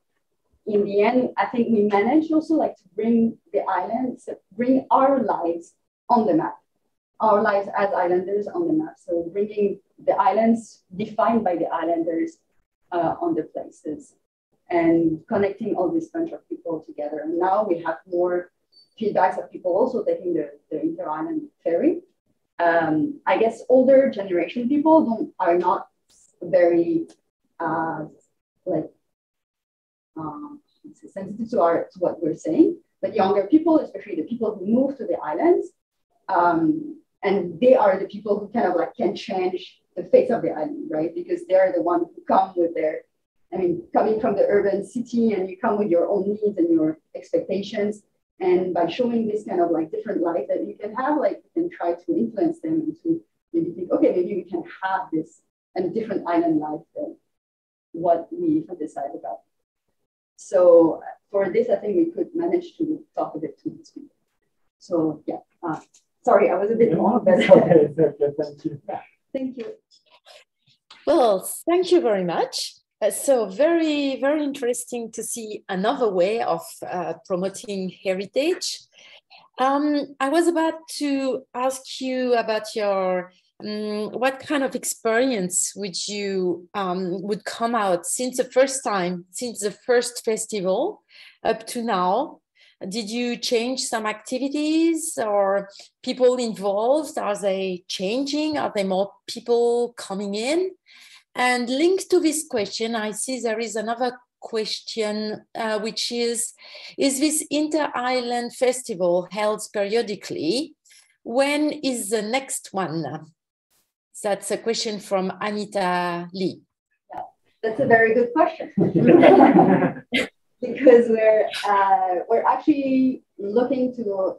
S10: in the end, I think we managed also like to bring the islands, bring our lives on the map, our lives as islanders on the map. So bringing the islands defined by the islanders on the places and connecting all this bunch of people together. And now we have more feedbacks of people also taking the inter-island ferry. I guess older generation people are not very sensitive to what we're saying, but younger people, especially the people who move to the islands, and they are the people who kind of like can change the face of the island, right? Because they're the ones who come with coming from the urban city, and you come with your own needs and your expectations. And by showing this kind of like different life that you can have, like you can try to influence them and to maybe think, okay, maybe we can have this and different island life than what we fantasize about. So for this, I think we could manage to talk a bit to these people. So sorry, I was a bit long, but
S1: okay, thank you.
S10: Thank you.
S2: Well, thank you very much. So very, very interesting to see another way of promoting heritage. I was about to ask you about your what kind of experience would you would come out since the first festival up to now, Did you change some activities or people involved? Are they changing? Are there more people coming in? And linked to this question, I see there is another question, which is this inter-island festival held periodically? When is the next one? That's a question from Anita Lee.
S10: Yeah, that's a very good question. Because we're actually looking to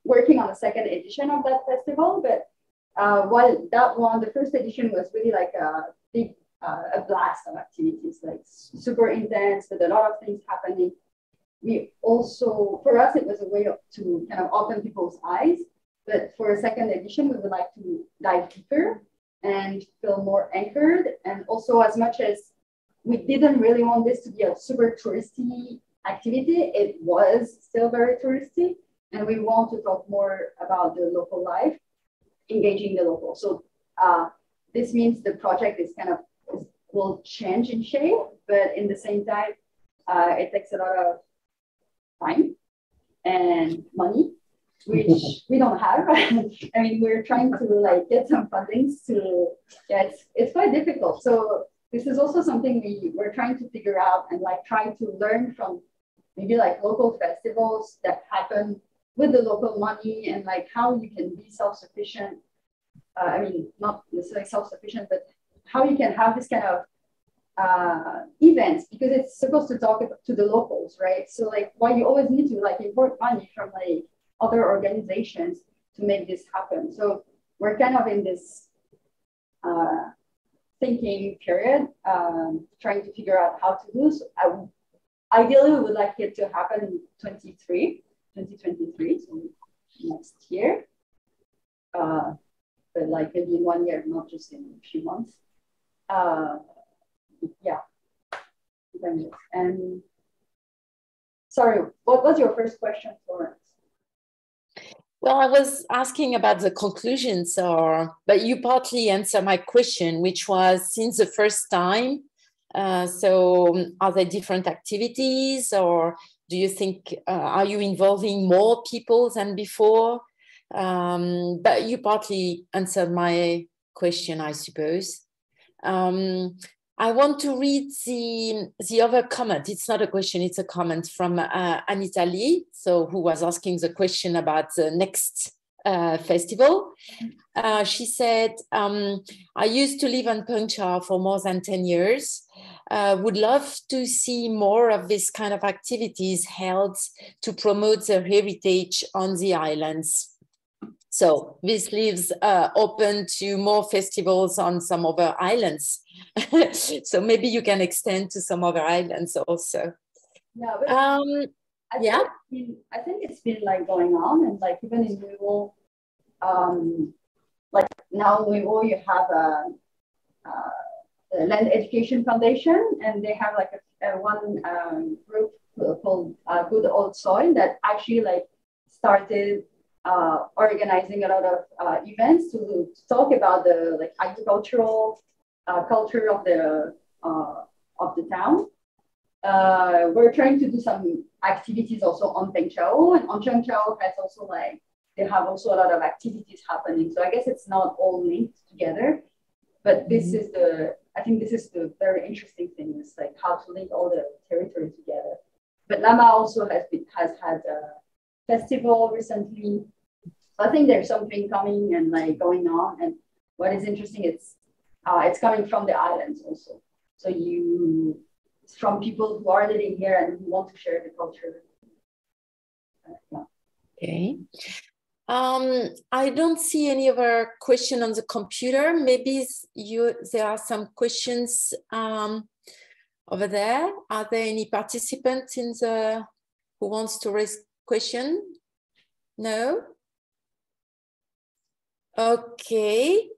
S10: working on the second edition of that festival. But while that one, the first edition was really like a big a blast of activities, like super intense with a lot of things happening. We also, for us, it was a way to kind of open people's eyes. But for a second edition, we would like to dive deeper and feel more anchored. And also, as much as we didn't really want this to be a super touristy activity, it was still very touristy. And we want to talk more about the local life, engaging the local. So this means the project is kind of will change in shape, but in the same time, it takes a lot of time and money, which we don't have. I mean, we're trying to like get some fundings to, yeah, it's quite difficult. So this is also something we're trying to figure out and like try to learn from maybe like local festivals that happen with the local money and like how you can be self-sufficient. I mean, not necessarily self-sufficient, but how you can have this kind of events, because it's supposed to talk to the locals, right? So like why you always need to like import money from like other organizations to make this happen. So we're kind of in this thinking period, trying to figure out how to do. So ideally, we would like it to happen in 2023, so next year. But like maybe in 1 year, not just in a few months. Yeah. And sorry, what was your first question, Florence?
S2: Well, I was asking about the conclusions, but you partly answered my question, which was since the first time. So are there different activities, or do you think, are you involving more people than before? But you partly answered my question, I suppose. I want to read the other comment. It's not a question, it's a comment from Anita Lee, who was asking the question about the next festival. She said, I used to live in Pengchao for more than 10 years. Would love to see more of this kind of activities held to promote the heritage on the islands. So this leaves open to more festivals on some other islands. So maybe you can extend to some other islands also.
S10: Yeah. I think it's been like going on, and like even in Nuevo, like now Nuevo, you have a Land Education Foundation, and they have like one group called Good Old Soil that actually like started organizing a lot of events to talk about the like agricultural culture of the town. We're trying to do some activities also on Pengchao, and on Pengchao has also like they have also a lot of activities happening. So I guess it's not all linked together, but this is I think this is the very interesting thing, is like how to link all the territory together. But Lama also has had a festival recently. So I think there's something coming and like going on. And what is interesting, it's coming from the islands also. So it's from people who are living here and who want to share the culture. Yeah.
S2: Okay. I don't see any other question on the computer. Maybe there are some questions over there. Are there any participants who wants to raise question? No? Okay.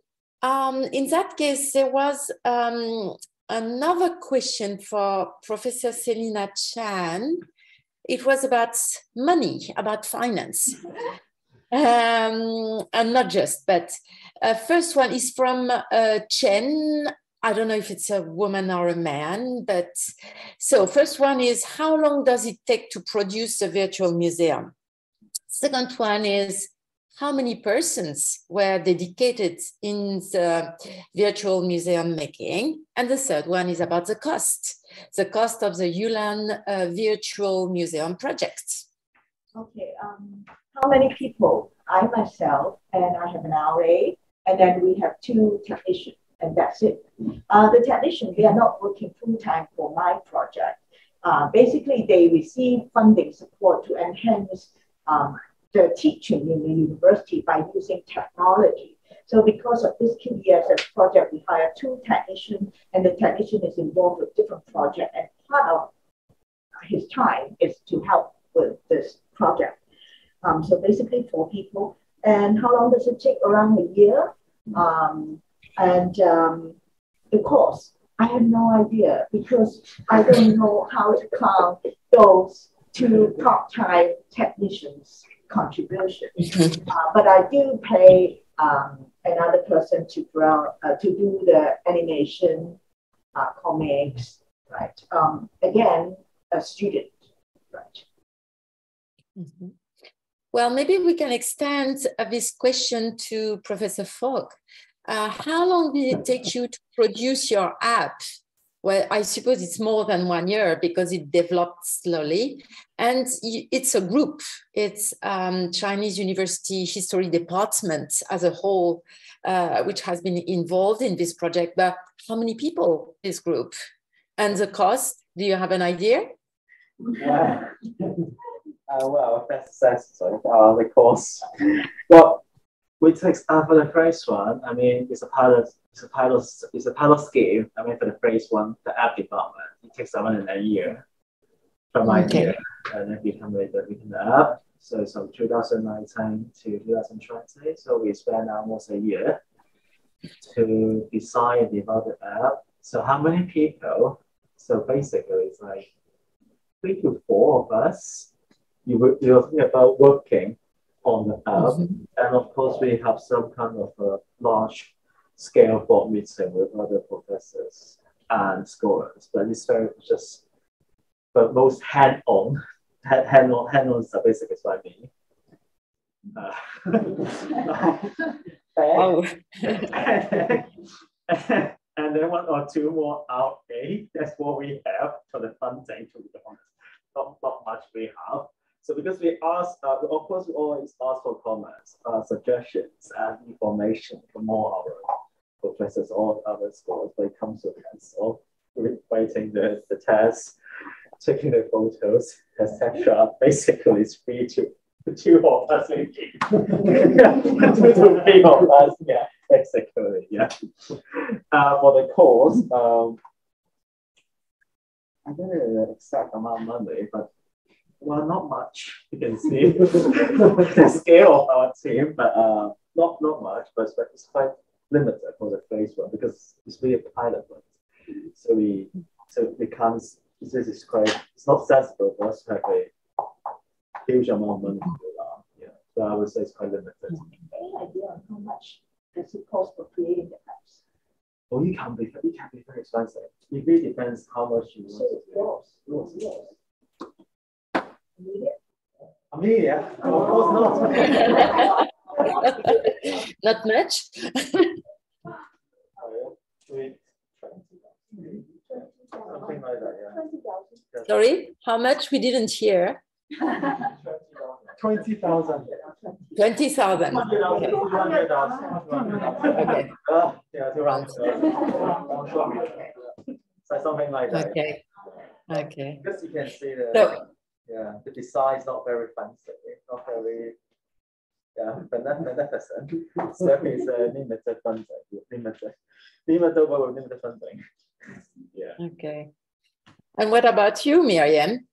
S2: In that case, there was another question for Professor Selina Chan. It was about money, about finance. And not just, but first one is from Chen I don't know if it's a woman or a man, but so first one is, how long does it take to produce a virtual museum? Second one is, how many persons were dedicated in the virtual museum making? And the third one is about the cost of the Yulan virtual museum project.
S3: Okay, how many people? I myself, and I have an RA, and then we have 2 technicians, and that's it. The technicians, they are not working full-time for my project. Basically, they receive funding support to enhance the teaching in the university by using technology. So because of this QESS project, we hire 2 technicians, and the technician is involved with different projects, and part of his time is to help with this project. So basically 4 people. And how long does it take? Around a year. The cost, I have no idea, because I don't know how to count those 2 part-time technicians' contribution. But I do pay another person to do the animation, comics, right? Again, a student, right?
S2: Mm-hmm. Well, maybe we can extend this question to Professor Fok. How long did it take you to produce your app? Well, I suppose it's more than 1 year because it developed slowly. And it's a group. It's Chinese University History Department as a whole, which has been involved in this project. But how many people this group? And the cost, do you have an idea?
S6: Well, that's the course. Well, we take for the first one. I mean, it's a pilot scheme. I mean, for the first one, the app development, it takes around a year from idea, and then become the app. So 2019 to 2020. So we spent almost a year to design and develop the app. So how many people? So basically, it's like 3 to 4 of us. You're thinking about working on the app, and of course we have some kind of a large scale board meeting with other professors and scholars. But it's very just, but most hands-on are basically by me. And then 1 or 2 more RA. That's what we have for the funding. To be honest, not much we have. So because we ask, of course, we always ask for comments, suggestions, and information from all our professors, all other scholars. But it comes with us. So writing the tests, taking the photos, etc. Basically, it's free to 2 of us. 2 to 3 of us. Yeah, basically. Yeah. For the course, I don't know the exact amount of money, but. Well, not much. You can see the scale of our team, but not much. But it's quite limited for the first one because it's really a pilot one. So we can't. This is quite. It's not sensible for us to have a huge amount of money to do that. Yeah. So I would say it's quite limited.
S3: Any idea on how much does it cost for creating the apps?
S6: Oh, it can be very expensive. It really depends how much you want. So yours. Amelia? Of course not.
S2: Not much.
S6: Something like that, yeah.
S2: Sorry, how much? We didn't hear.
S1: 20,000.
S2: 20,000. Okay. Okay.
S6: So something like that.
S2: Okay. Okay.
S6: Because you can see the design is not very fancy, not very beneficent. So it's limited funding. Limited funding. Yeah.
S2: Okay. And what about you, Myriem?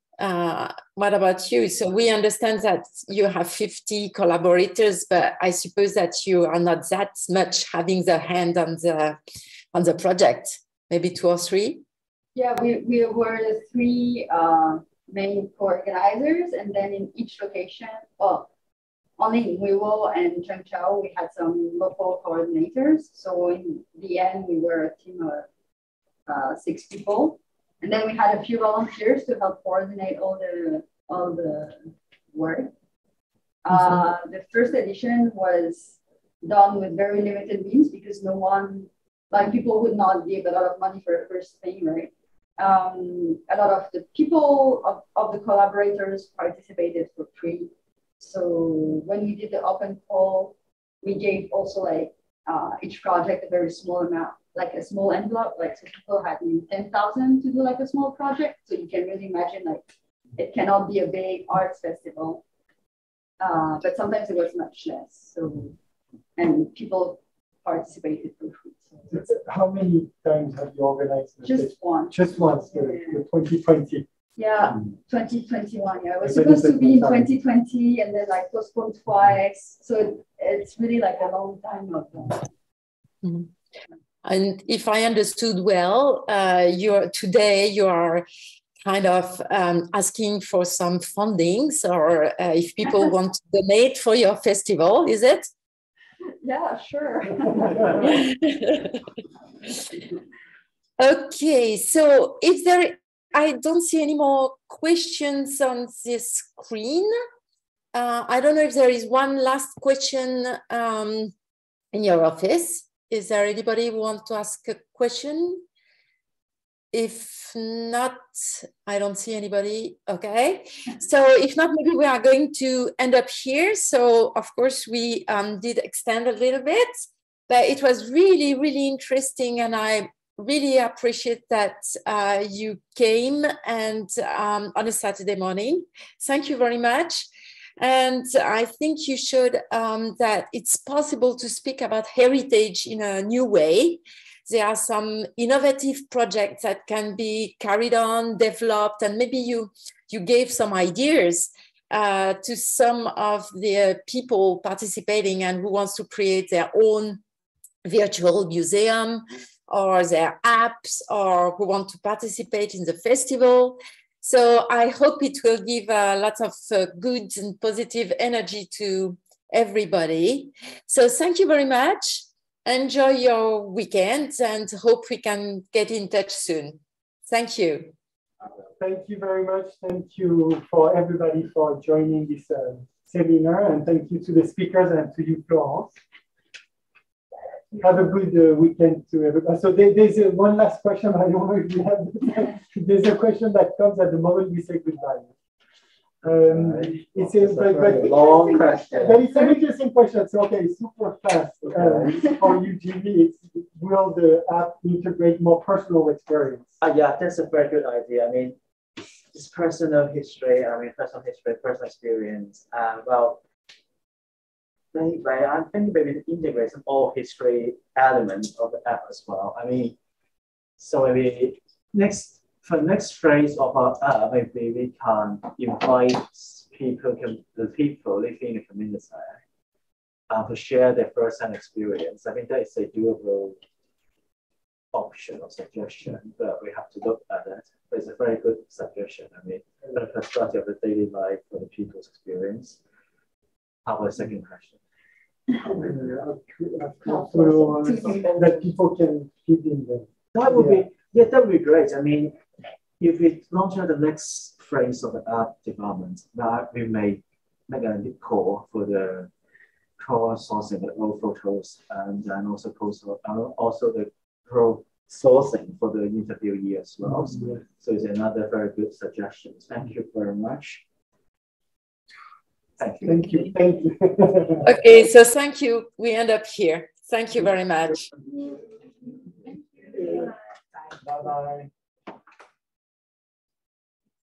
S2: What about you? So we understand that you have 50 collaborators, but I suppose that you are not that much having the hand on the project. Maybe 2 or 3.
S10: Yeah, we were 3 main co-organizers, and then in each location, well, only in Weiwo and Cheung we had some local coordinators. So in the end, we were a team of 6 people. And then we had a few volunteers to help coordinate all the work. The first edition was done with very limited means because no one, like people would not give a lot of money for the first thing, right? A lot of the people of the collaborators participated for free. So when we did the open call, we gave also like each project a very small amount, like a small envelope, like some people had 10,000 to do like a small project. So you can really imagine like it cannot be a big arts festival, but sometimes it was much less. So, and people participated for free. So.
S1: How many times have you organized?
S10: Just once.
S1: Just once, the 2020.
S10: Yeah, 2021. Yeah, it was supposed to be in 2020 and then like postponed twice. So it's really like a long time of.
S2: Mm-hmm. And if I understood well, today you are kind of asking for some fundings, or if people want to donate for your festival, is it?
S10: Yeah, sure.
S2: Okay, so if there, I don't see any more questions on this screen. I don't know if there is one last question in your office. Is there anybody who wants to ask a question? If not, I don't see anybody. Okay. So if not, maybe we are going to end up here. So of course we did extend a little bit, but it was really, really interesting. And I really appreciate that you came and on a Saturday morning. Thank you very much. And I think you showed that it's possible to speak about heritage in a new way. There are some innovative projects that can be carried on, developed, and maybe you gave some ideas to some of the people participating and who wants to create their own virtual museum or their apps, or who want to participate in the festival. So I hope it will give lots of good and positive energy to everybody. So thank you very much. Enjoy your weekend and hope we can get in touch soon. Thank you.
S1: Thank you very much. Thank you for everybody for joining this seminar, and thank you to the speakers and to you, Florence. Have a good weekend to everybody. So there's one last question. I don't know if we have. There's a question that comes at the moment we say goodbye. It's a long question. But it's an interesting question. So okay, super fast. For you, Jimmy, will the app integrate more personal experience?
S6: Yeah, that's a very good idea. I mean, it's personal history. Personal experience. Well. I think maybe integrate some all history elements of the app as well. I mean, so maybe for next phase of our app, maybe we can invite the people living in the community to share their first-hand experience. I think that is a doable option or suggestion, but we have to look at it. But it's a very good suggestion. I mean, the perspective of the daily life for the people's experience. How about the second question?
S1: That people can fit in there.
S6: That would be great. I mean, if we launch out the next phase of the app development, we may make a call for the crowdsourcing the old photos and then also the crowdsourcing for the interviewee as well. So it's another very good suggestion. Thank you very much. Thank you.
S1: Thank you. Thank you.
S2: Okay, so thank you. We end up here. Thank you very much.
S1: Bye-bye.